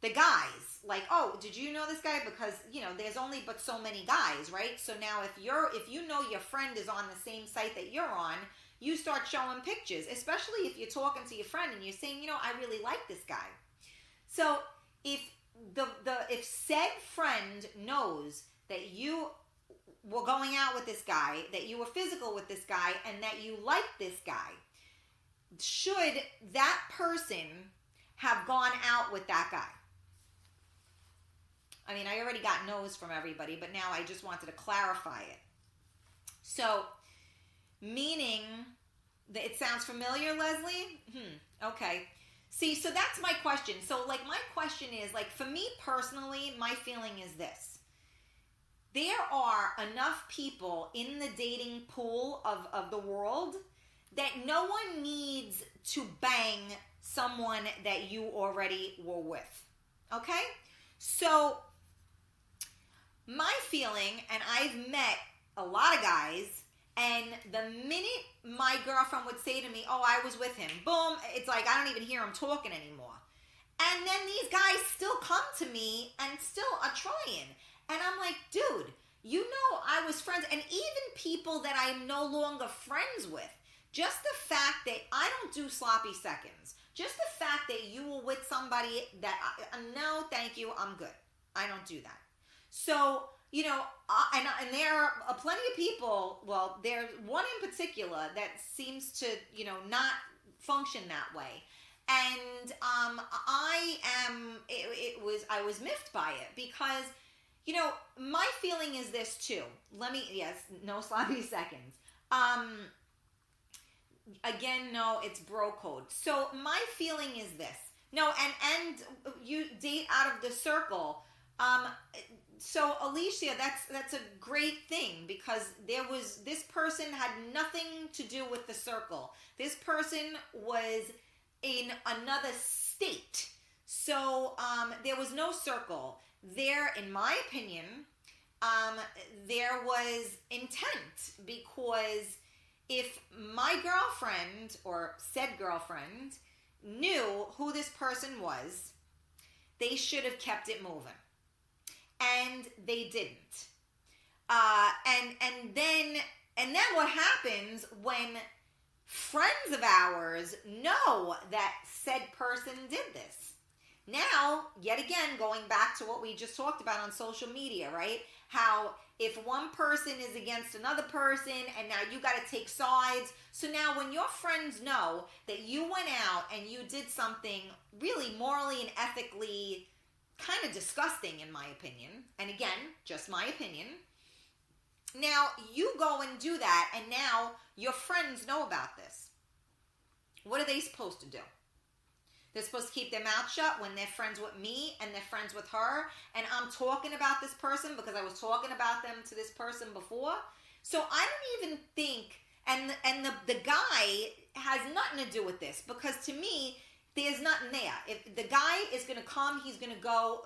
the guys, like, oh, did you know this guy? Because, there's only but so many guys, right? So now if you know your friend is on the same site that you're on, you start showing pictures, especially if you're talking to your friend and you're saying, I really like this guy. So if if said friend knows that you were going out with this guy, that you were physical with this guy, and that you like this guy, should that person have gone out with that guy? I mean, I already got no's from everybody, but now I just wanted to clarify it. So, meaning, that it sounds familiar, Leslie? Okay. See, so that's my question. So, my question is, for me personally, my feeling is this. There are enough people in the dating pool of the world that no one needs to bang someone that you already were with. Okay? So, my feeling, and I've met a lot of guys, and the minute my girlfriend would say to me, oh, I was with him, boom, it's like I don't even hear him talking anymore. And then these guys still come to me and still are trying. And I'm like, dude, I was friends. And even people that I'm no longer friends with, just the fact that I don't do sloppy seconds, just the fact that you were with somebody that, no, thank you, I'm good. I don't do that. So, and there are plenty of people, well, there's one in particular that seems to, not function that way. And I was miffed by it because, my feeling is this too. No sloppy seconds. Again, no, it's bro code. So my feeling is this. No, and you date out of the circle. So Alicia, that's a great thing because this person had nothing to do with the circle. This person was in another state. So there was no circle. There, in my opinion, there was intent because if my girlfriend or said girlfriend knew who this person was, they should have kept it moving. And they didn't. And then what happens when friends of ours know that said person did this? Now, yet again, going back to what we just talked about on social media, right? How if one person is against another person and now you got to take sides. So now when your friends know that you went out and you did something really morally and ethically kind of disgusting in my opinion, and again, just my opinion, now you go and do that and now your friends know about this. What are they supposed to do? They're supposed to keep their mouth shut when they're friends with me and they're friends with her, and I'm talking about this person because I was talking about them to this person before. So I don't even think, and the guy has nothing to do with this because to me, there's nothing there. If the guy is going to come, he's going to go,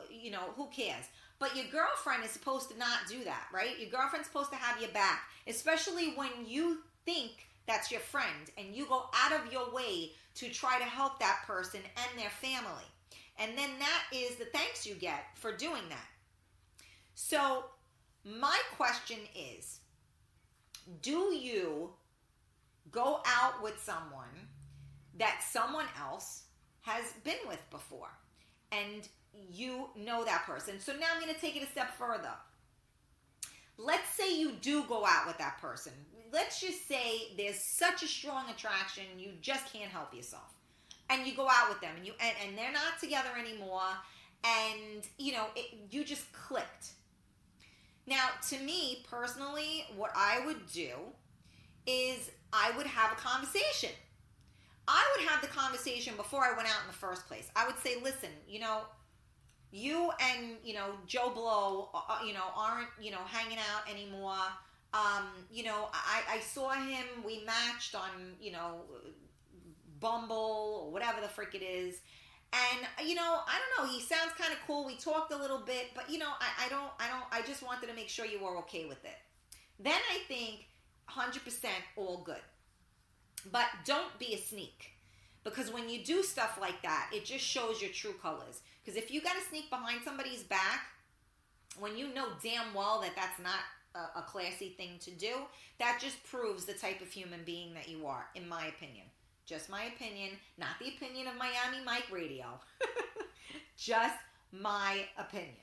who cares? But your girlfriend is supposed to not do that, right? Your girlfriend's supposed to have your back, especially when you think that's your friend and you go out of your way to try to help that person and their family. And then that is the thanks you get for doing that. So my question is, do you go out with someone that someone else has been with before? And you know that person. So now I'm going to take it a step further. Let's say you do go out with that person. Let's just say there's such a strong attraction, you just can't help yourself. And you go out with them, and they're not together anymore, and you just clicked. Now, to me personally, what I would do is I would have a conversation. I would have the conversation before I went out in the first place. I would say, listen, you and, Joe Blow, aren't, hanging out anymore. I saw him, we matched on, Bumble or whatever the frick it is. And, I don't know, he sounds kind of cool. We talked a little bit, but, I just wanted to make sure you were okay with it. Then I think 100% all good. But don't be a sneak. Because when you do stuff like that, it just shows your true colors. Because if you got to sneak behind somebody's back when you know damn well that that's not a classy thing to do, that just proves the type of human being that you are, in my opinion. Just my opinion, not the opinion of Miami Mike Radio. Just my opinion.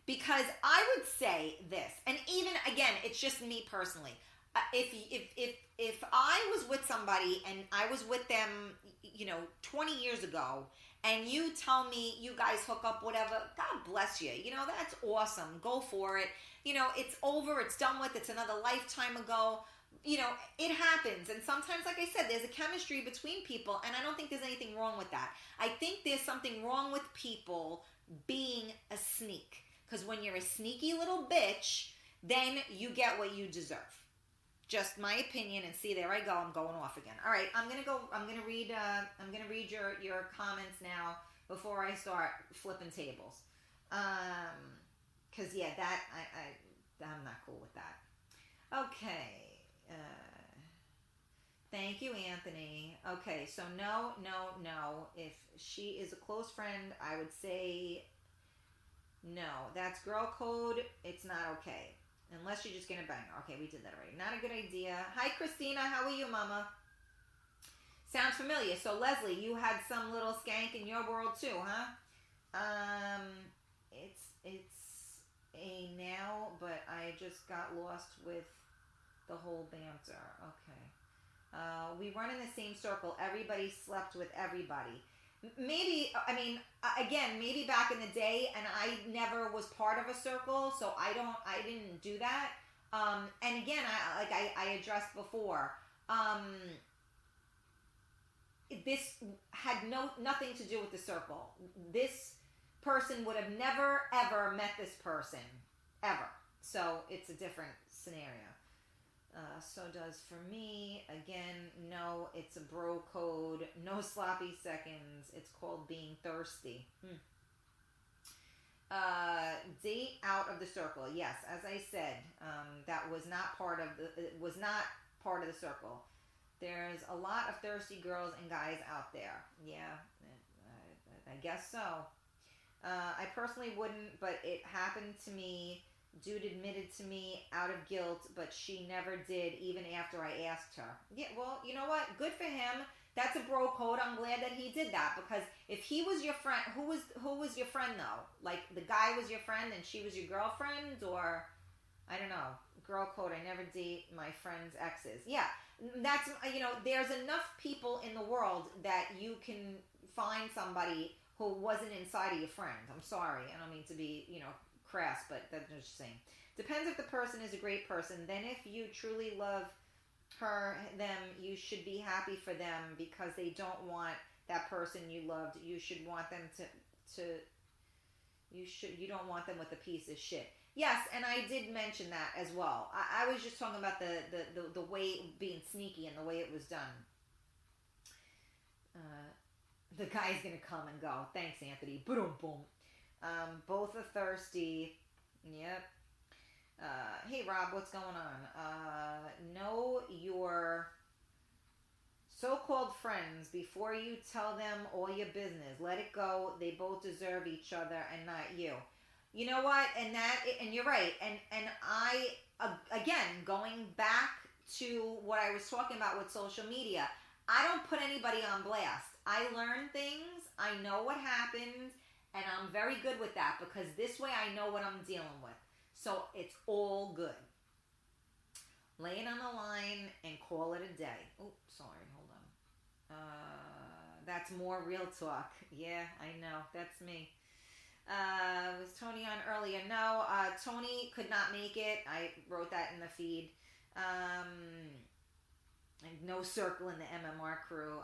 Because I would say this, and even again, it's just me personally. If I was with somebody and I was with them, 20 years ago, and you tell me you guys hook up, whatever, God bless you. That's awesome. Go for it. It's over. It's done with. It's another lifetime ago. It happens. And sometimes, like I said, there's a chemistry between people, and I don't think there's anything wrong with that. I think there's something wrong with people being a sneak. Because when you're a sneaky little bitch, then you get what you deserve. Just my opinion. And see, there I go. I'm going off again. All right, I'm gonna read your comments now before I start flipping tables. Because that I'm not cool with that. Okay. Thank you, Anthony. Okay, so no. If she is a close friend, I would say no. That's girl code. It's not okay. Unless you're just going to bang her. Okay, we did that already. Not a good idea. Hi, Christina. How are you, mama? Sounds familiar. So, Leslie, you had some little skank in your world too, huh? It's a now, but I just got lost with the whole banter. Okay. We run in the same circle. Everybody slept with everybody. Maybe, again, maybe back in the day, and I never was part of a circle, so I didn't do that. And again, I addressed before, this had nothing to do with the circle. This person would have never, ever met this person, ever. So it's a different scenario. So does for me. Again, no, it's a bro code. No sloppy seconds. It's called being thirsty. Date out of the circle. Yes, as I said, that was not part of the circle. There's a lot of thirsty girls and guys out there. Yeah, I guess so. I personally wouldn't, but it happened to me. Dude admitted to me out of guilt, but she never did, even after I asked her. Yeah, well, you know what? Good for him. That's a bro code. I'm glad that he did that, because if he was your friend, who was your friend though? Like the guy was your friend and she was your girlfriend, or I don't know. Girl code. I never date my friends' exes. Yeah, that's there's enough people in the world that you can find somebody who wasn't inside of your friend. I'm sorry, I don't mean to be crass, but that's just saying. Depends if the person is a great person. Then if you truly love them, you should be happy for them, because they don't want that person you loved. You should want them you don't want them with a piece of shit. Yes, and I did mention that as well. I was just talking about the way being sneaky and the way it was done. The guy's gonna come and go. Thanks, Anthony. Boom, boom. Both are thirsty. Yep. Hey, Rob, what's going on? Know your so-called friends before you tell them all your business. Let it go. They both deserve each other and not you. You know what? And you're right. And I, again, going back to what I was talking about with social media, I don't put anybody on blast. I learn things. I know what happens. And I'm very good with that, because this way I know what I'm dealing with. So it's all good. Lay it on the line and call it a day. Oh, sorry. Hold on. That's more real talk. Yeah, I know. That's me. Was Tony on earlier? No, Tony could not make it. I wrote that in the feed. And no circle in the MMR crew.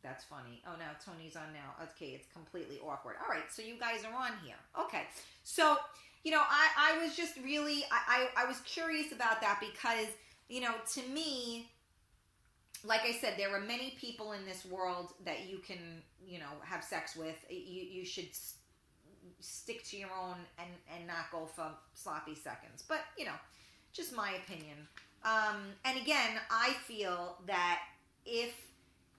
That's funny. Oh, no, Tony's on now. Okay, it's completely awkward. All right, so you guys are on here. Okay, so, I was just really, I was curious about that, because, to me, like I said, there are many people in this world that you can, have sex with. You should stick to your own and not go for sloppy seconds. But, just my opinion. And again, I feel that if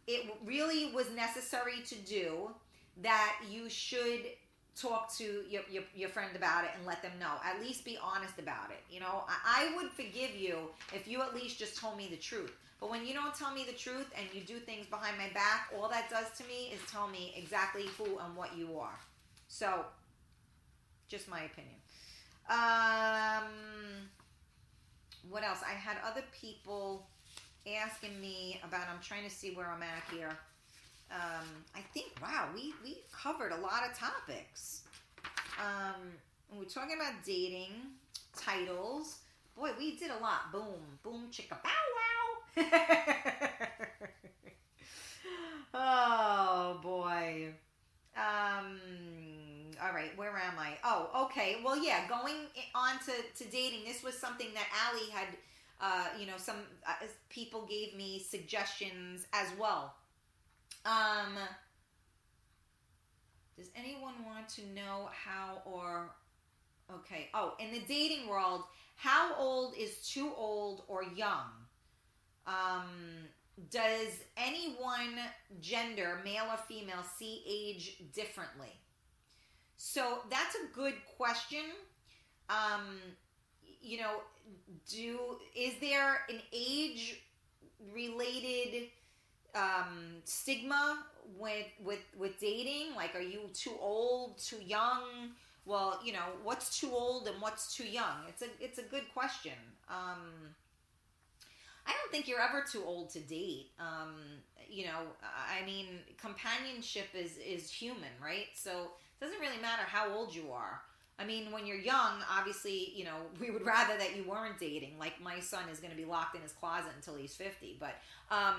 it really was necessary to do, that you should talk to your friend about it and let them know. At least be honest about it. You know, I would forgive you if you at least just told me the truth. But when you don't tell me the truth and you do things behind my back, all that does to me is tell me exactly who and what you are. So, just my opinion. What else? I had other people asking me about, I'm trying to see where I'm at here. I think, wow, we covered a lot of topics. We're talking about dating, titles. Boy, we did a lot. Boom, boom, chicka, bow, wow. Oh, boy. All right, where am I? Oh, okay. Well, yeah, going on to dating, this was something that Allie had, some people gave me suggestions as well. Does anyone want to know how okay. Oh, in the dating world, how old is too old or young? Does anyone, gender, male or female, see age differently? So that's a good question. Is there an age related stigma with dating? Like, are you too old, too young? Well, what's too old and what's too young? It's a good question. I don't think you're ever too old to date. Companionship is human, right? So it doesn't really matter how old you are. I mean, when you're young, obviously, we would rather that you weren't dating. Like, my son is going to be locked in his closet until he's 50. But, I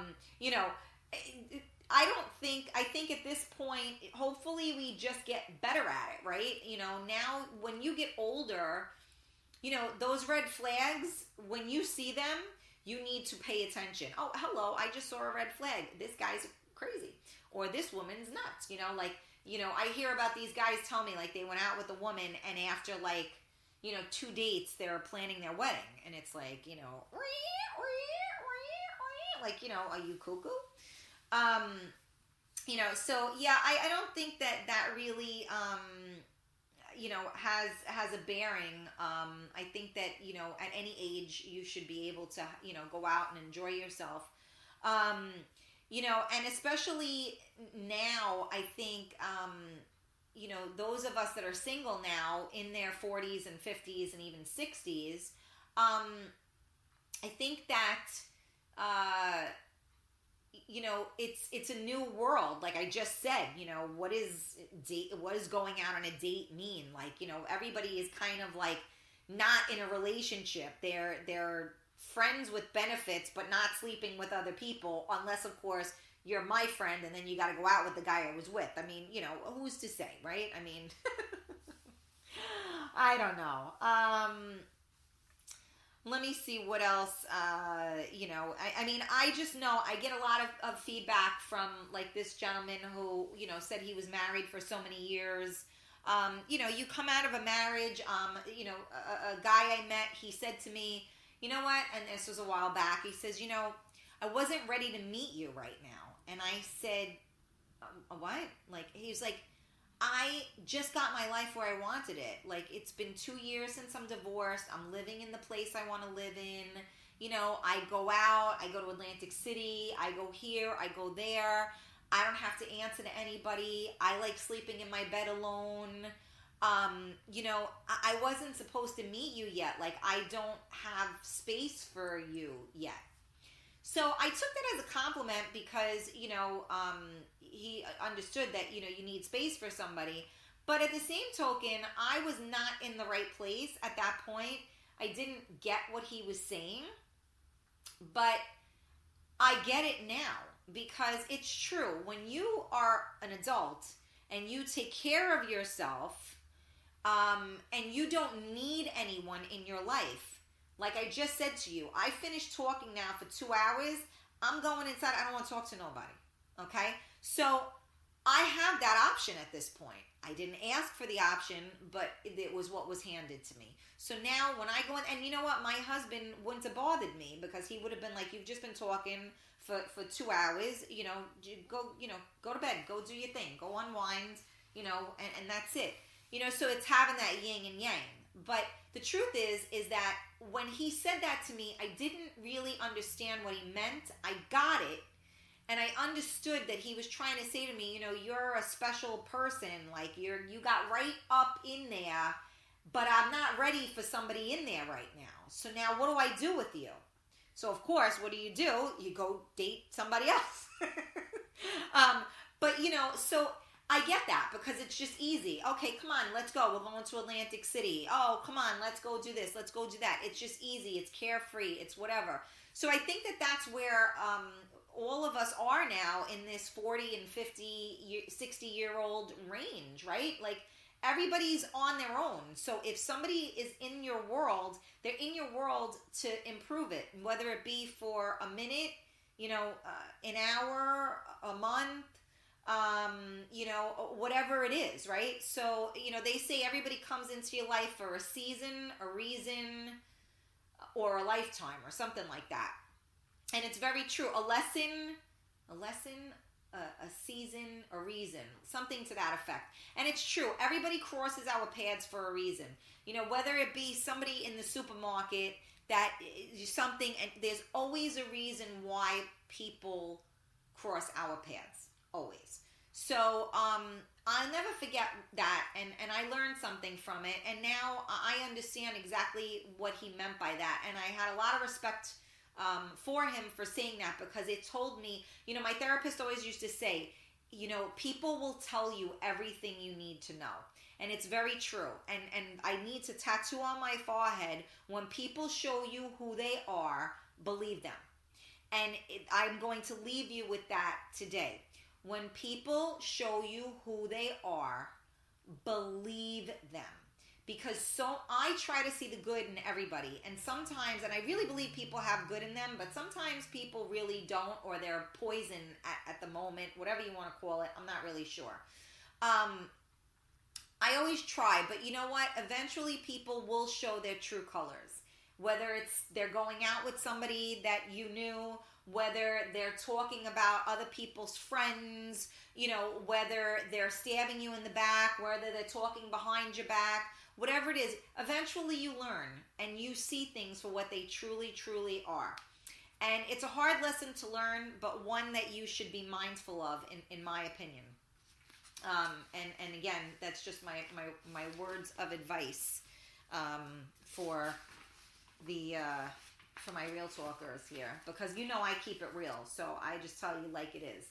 think at this point, hopefully we just get better at it, right? Now when you get older, those red flags, when you see them, you need to pay attention. Oh, hello, I just saw a red flag. This guy's crazy. Or this woman's nuts. I hear about these guys tell me, like, they went out with a woman and after, 2 dates, they're planning their wedding. And it's like, are you cuckoo? So yeah, I don't think that really, has a bearing. I think that, at any age you should be able to, go out and enjoy yourself. And especially now, I think, those of us that are single now in their 40s and 50s and even 60s, I think that, it's a new world. Like I just said, what is going out on a date mean? Like, everybody is kind of like not in a relationship. They're friends with benefits, but not sleeping with other people, unless of course you're my friend and then you got to go out with the guy I was with. I mean, who's to say, right? I mean, I don't know. Let me see what else, I just know I get a lot of feedback from like this gentleman who, said he was married for so many years. You come out of a marriage, a guy I met, he said to me, you know what? And this was a while back. He says, I wasn't ready to meet you right now. And I said, what? Like, he was like, I just got my life where I wanted it. Like, it's been 2 years since I'm divorced. I'm living in the place I want to live in. I go out. I go to Atlantic City. I go here. I go there. I don't have to answer to anybody. I like sleeping in my bed alone. I wasn't supposed to meet you yet. Like, I don't have space for you yet. So I took that as a compliment because, he understood that, you need space for somebody. But at the same token, I was not in the right place at that point. I didn't get what he was saying. But I get it now because it's true. When you are an adult and you take care of yourself, and you don't need anyone in your life, like I just said to you, I finished talking now for 2 hours. I'm going inside. I don't want to talk to nobody. Okay? So I have that option at this point. I didn't ask for the option, but it was what was handed to me. So now when I go in, and you know what, my husband wouldn't have bothered me because he would have been like, you've just been talking for 2 hours, go to bed, go do your thing, go unwind, and that's it. So it's having that yin and yang. But the truth is that when he said that to me, I didn't really understand what he meant. I got it. And I understood that he was trying to say to me, you're a special person. Like you got right up in there, but I'm not ready for somebody in there right now. So now what do I do with you? So of course, what do? You go date somebody else. But so I get that because it's just easy. Okay, come on, let's go. We're going to Atlantic City. Oh, come on, let's go do this. Let's go do that. It's just easy. It's carefree. It's whatever. So I think that that's where all of us are now in this 40 and 50, 60-year-old range, right? Like everybody's on their own. So if somebody is in your world, they're in your world to improve it, whether it be for a minute, an hour, a month, whatever it is, right? So, they say everybody comes into your life for a season, a reason, or a lifetime or something like that. And it's very true. A lesson, a season, a reason, something to that effect. And it's true. Everybody crosses our paths for a reason. Whether it be somebody in the supermarket that is something, and there's always a reason why people cross our paths. Always. So I'll never forget that, and I learned something from it, and now I understand exactly what he meant by that, and I had a lot of respect for him for saying that, because it told me, my therapist always used to say, people will tell you everything you need to know. And it's very true. And I need to tattoo on my forehead, when people show you who they are, believe them. And I'm going to leave you with that today. When people show you who they are, believe them. Because I try to see the good in everybody. And sometimes, and I really believe people have good in them, but sometimes people really don't, or they're poison at the moment, whatever you want to call it. I'm not really sure. I always try, but you know what? Eventually people will show their true colors. Whether it's they're going out with somebody that you knew, whether they're talking about other people's friends, whether they're stabbing you in the back, whether they're talking behind your back, whatever it is, eventually you learn and you see things for what they truly, truly are. And it's a hard lesson to learn, but one that you should be mindful of, in my opinion. And again, that's just my words of advice for my real talkers here, because I keep it real, so I just tell you like it is.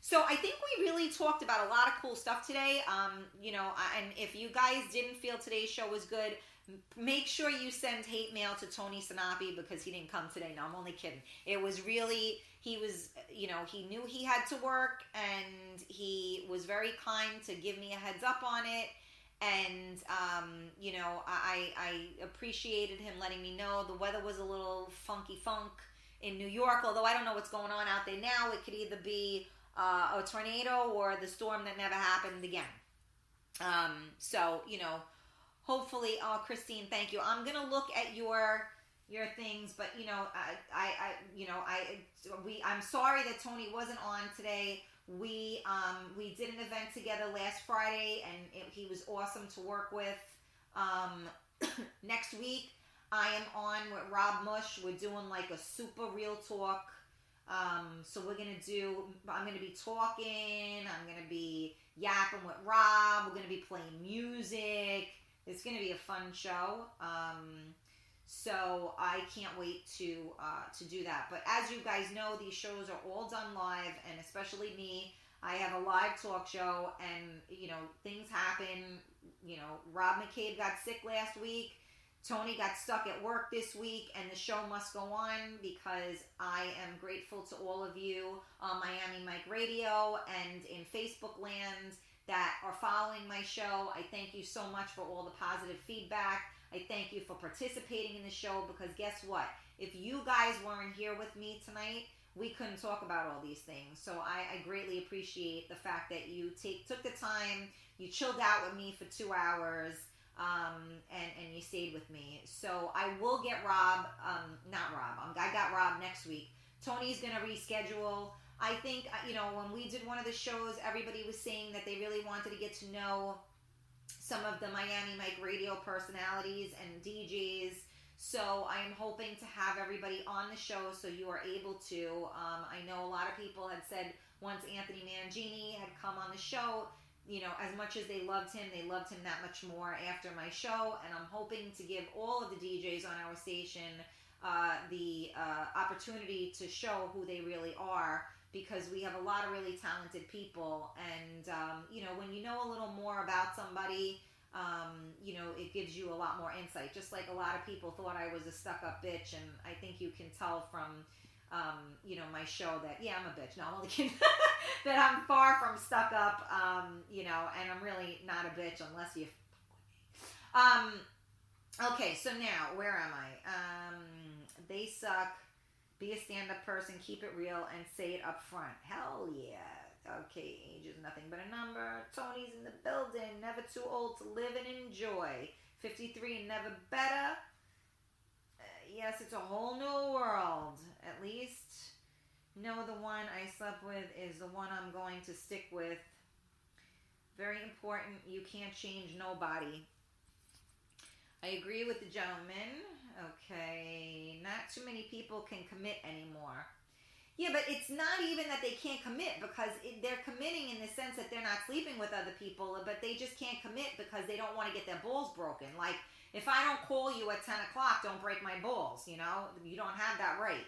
So I think we really talked about a lot of cool stuff today. And if you guys didn't feel today's show was good, make sure you send hate mail to Tony Sinapi, because he didn't come today. No, I'm only kidding. It was really, he was, he knew he had to work, and he was very kind to give me a heads up on it. And, I appreciated him letting me know. The weather was a little funky in New York, although I don't know what's going on out there now. It could either be a tornado or the storm that never happened again. So, hopefully, Christine, thank you. I'm going to look at your things, but, I'm sorry that Tony wasn't on today. We did an event together last Friday, and he was awesome to work with. Next week, I am on with Rob Mush. We're doing like a super real talk. So I'm going to be talking. I'm going to be yapping with Rob. We're going to be playing music. It's going to be a fun show. So I can't wait to do that. But as you guys know, these shows are all done live, and especially me. I have a live talk show, and things happen. Rob McCabe got sick last week. Tony got stuck at work this week, and the show must go on, because I am grateful to all of you on Miami Mike Radio and in Facebook land that are following my show. I thank you so much for all the positive feedback. I thank you for participating in the show, because guess what? If you guys weren't here with me tonight, we couldn't talk about all these things. So I greatly appreciate the fact that you took the time, you chilled out with me for 2 hours, and you stayed with me. So I will get Rob, not Rob, I got Rob next week. Tony's going to reschedule. I think, when we did one of the shows, everybody was saying that they really wanted to get to know some of the Miami Mike radio personalities and DJs. So I am hoping to have everybody on the show so you are able to. I know a lot of people had said once Anthony Mangini had come on the show, as much as they loved him that much more after my show. And I'm hoping to give all of the DJs on our station the opportunity to show who they really are, because we have a lot of really talented people. And, when you know a little more about somebody, it gives you a lot more insight. Just like a lot of people thought I was a stuck-up bitch, and I think you can tell from, my show that, yeah, I'm a bitch. No, I'm only kidding. That I'm far from stuck-up, and I'm really not a bitch unless you okay, so now, where am I? They suck. Be a stand-up person, keep it real, and say it up front. Hell yeah. Okay, age is nothing but a number. Tony's in the building. Never too old to live and enjoy. 53 and never better. Yes, it's a whole new world. At least know the one I slept with is the one I'm going to stick with. Very important. You can't change nobody. I agree with the gentleman. Okay, not too many people can commit anymore. Yeah, but it's not even that they can't commit, because they're committing in the sense that they're not sleeping with other people, but they just can't commit because they don't want to get their balls broken. Like, if I don't call you at 10 o'clock, don't break my balls, you don't have that right.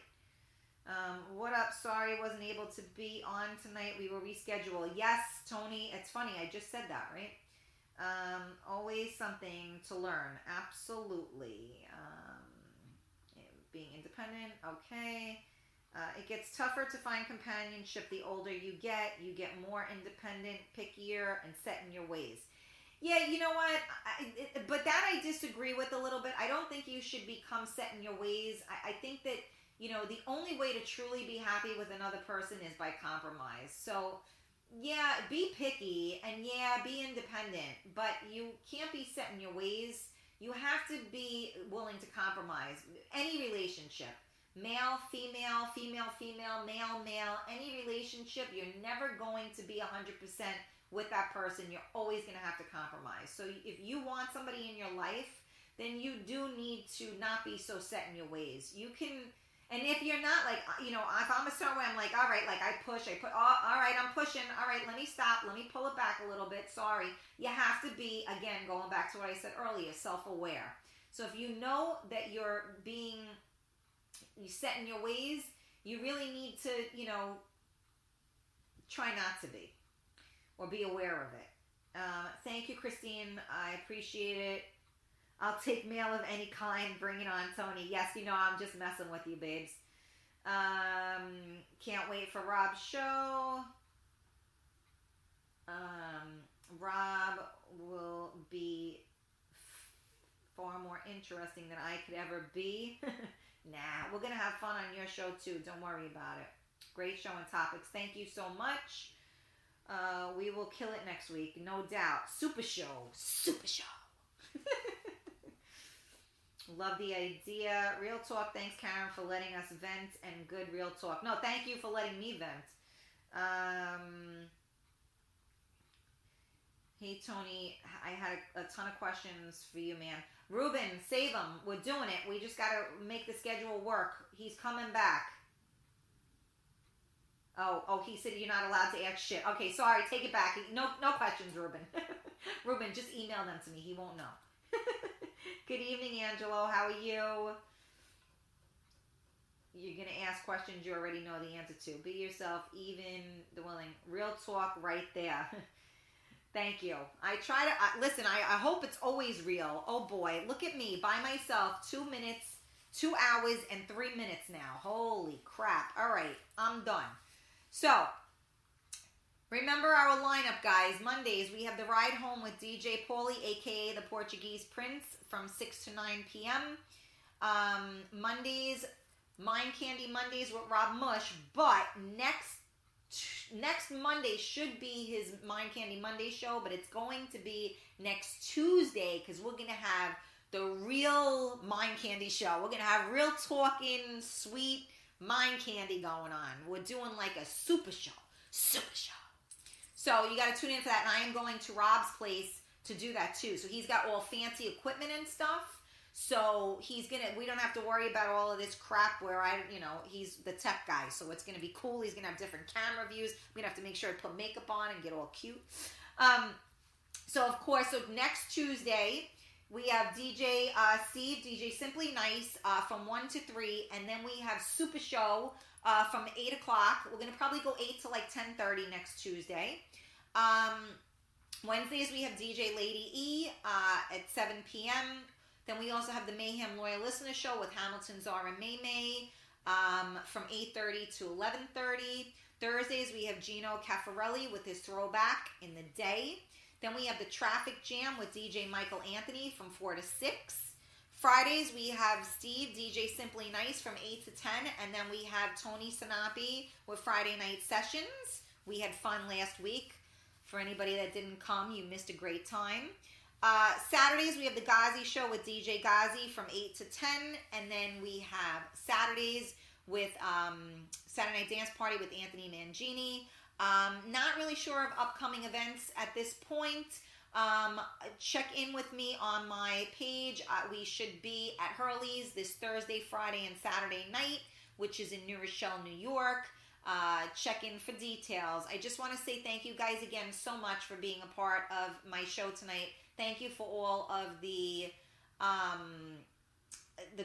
What up? Sorry, wasn't able to be on tonight. We will reschedule. Yes, Tony, it's funny. I just said that, right? Always something to learn. Absolutely. Being independent. Okay. It gets tougher to find companionship the older you get. You get more independent, pickier, and set in your ways. Yeah, you know what? But that I disagree with a little bit. I don't think you should become set in your ways. I think that, the only way to truly be happy with another person is by compromise. So, yeah, be picky, and yeah, be independent, but you can't be set in your ways. You have to be willing to compromise. Any relationship, male, female, female, female, male, male, any relationship, you're never going to be 100% with that person. You're always going to have to compromise. So if you want somebody in your life, then you do need to not be so set in your ways. You can, and if you're not, like, if I'm a certain way, I'm like, all right, like I put, all right, I'm pushing, all right, let me stop, let me pull it back a little bit, sorry. You have to be, again, going back to what I said earlier, self-aware. So if you know that you're set in your ways, you really need to, try not to be, or be aware of it. Thank you, Christine. I appreciate it. I'll take mail of any kind. Bring it on, Tony. Yes, I'm just messing with you, babes. Can't wait for Rob's show. Rob will be far more interesting than I could ever be. Nah, we're going to have fun on your show, too. Don't worry about it. Great show and topics. Thank you so much. We will kill it next week, no doubt. Super show. Super show. Love the idea. Real talk. Thanks, Karen, for letting us vent, and good real talk. No, thank you for letting me vent. Hey, Tony, I had a ton of questions for you, man. Ruben, save them. We're doing it. We just got to make the schedule work. He's coming back. Oh, he said you're not allowed to ask shit. Okay, sorry, take it back. No questions, Ruben. Ruben, just email them to me. He won't know. Good evening, Angelo. How are you? You're going to ask questions you already know the answer to. Be yourself, even the willing. Real talk right there. Thank you. I try to, listen, I hope it's always real. Oh boy, look at me by myself, 2 minutes, 2 hours and 3 minutes now. Holy crap. All right, I'm done. So, remember our lineup, guys. Mondays, we have the Ride Home with DJ Paulie, a.k.a. the Portuguese Prince, from 6 to 9 p.m. Mondays, Mind Candy Mondays with Rob Mush, but next Monday should be his Mind Candy Monday show, but it's going to be next Tuesday because we're going to have the real Mind Candy show. We're going to have real talking, sweet mind candy going on. We're doing like a super show. So you got to tune in for that, and I am going to Rob's place to do that too. So he's got all fancy equipment and stuff. So we don't have to worry about all of this crap where he's the tech guy. So it's going to be cool. He's going to have different camera views. I'm going to have to make sure I put makeup on and get all cute. So next Tuesday, we have DJ Steve, DJ Simply Nice from 1 to 3. And then we have Super Show from 8 o'clock. We're going to probably go 8 to like 10:30 next Tuesday. Wednesdays, we have DJ Lady E at 7 p.m. Then we also have the Mayhem Loyal Listener Show with Hamilton, Zara, and May from 8:30 to 11:30. Thursdays, we have Gino Caffarelli with his throwback in the day. Then we have the Traffic Jam with DJ Michael Anthony from 4 to 6. Fridays, we have Steve, DJ Simply Nice from 8 to 10. And then we have Tony Sanapi with Friday Night Sessions. We had fun last week. For anybody that didn't come, you missed a great time. Saturdays, we have the Ghazi Show with DJ Ghazi from 8 to 10. And then we have Saturdays with Saturday Night Dance Party with Anthony Mangini. Not really sure of upcoming events at this point. Check in with me on my page. We should be at Hurley's this Thursday, Friday, and Saturday night, which is in New Rochelle, New York. Check in for details. I just want to say thank you guys again so much for being a part of my show tonight. Thank you for all of the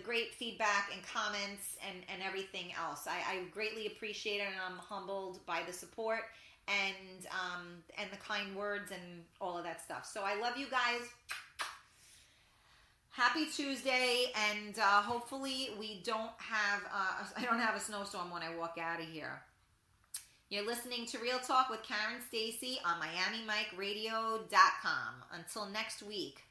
great feedback and comments and everything else. I greatly appreciate it, and I'm humbled by the support and the kind words and all of that stuff. So I love you guys. Happy Tuesday, and hopefully I don't have a snowstorm when I walk out of here. You're listening to Real Talk with Karen Stacy on MiamiMikeRadio.com. Until next week.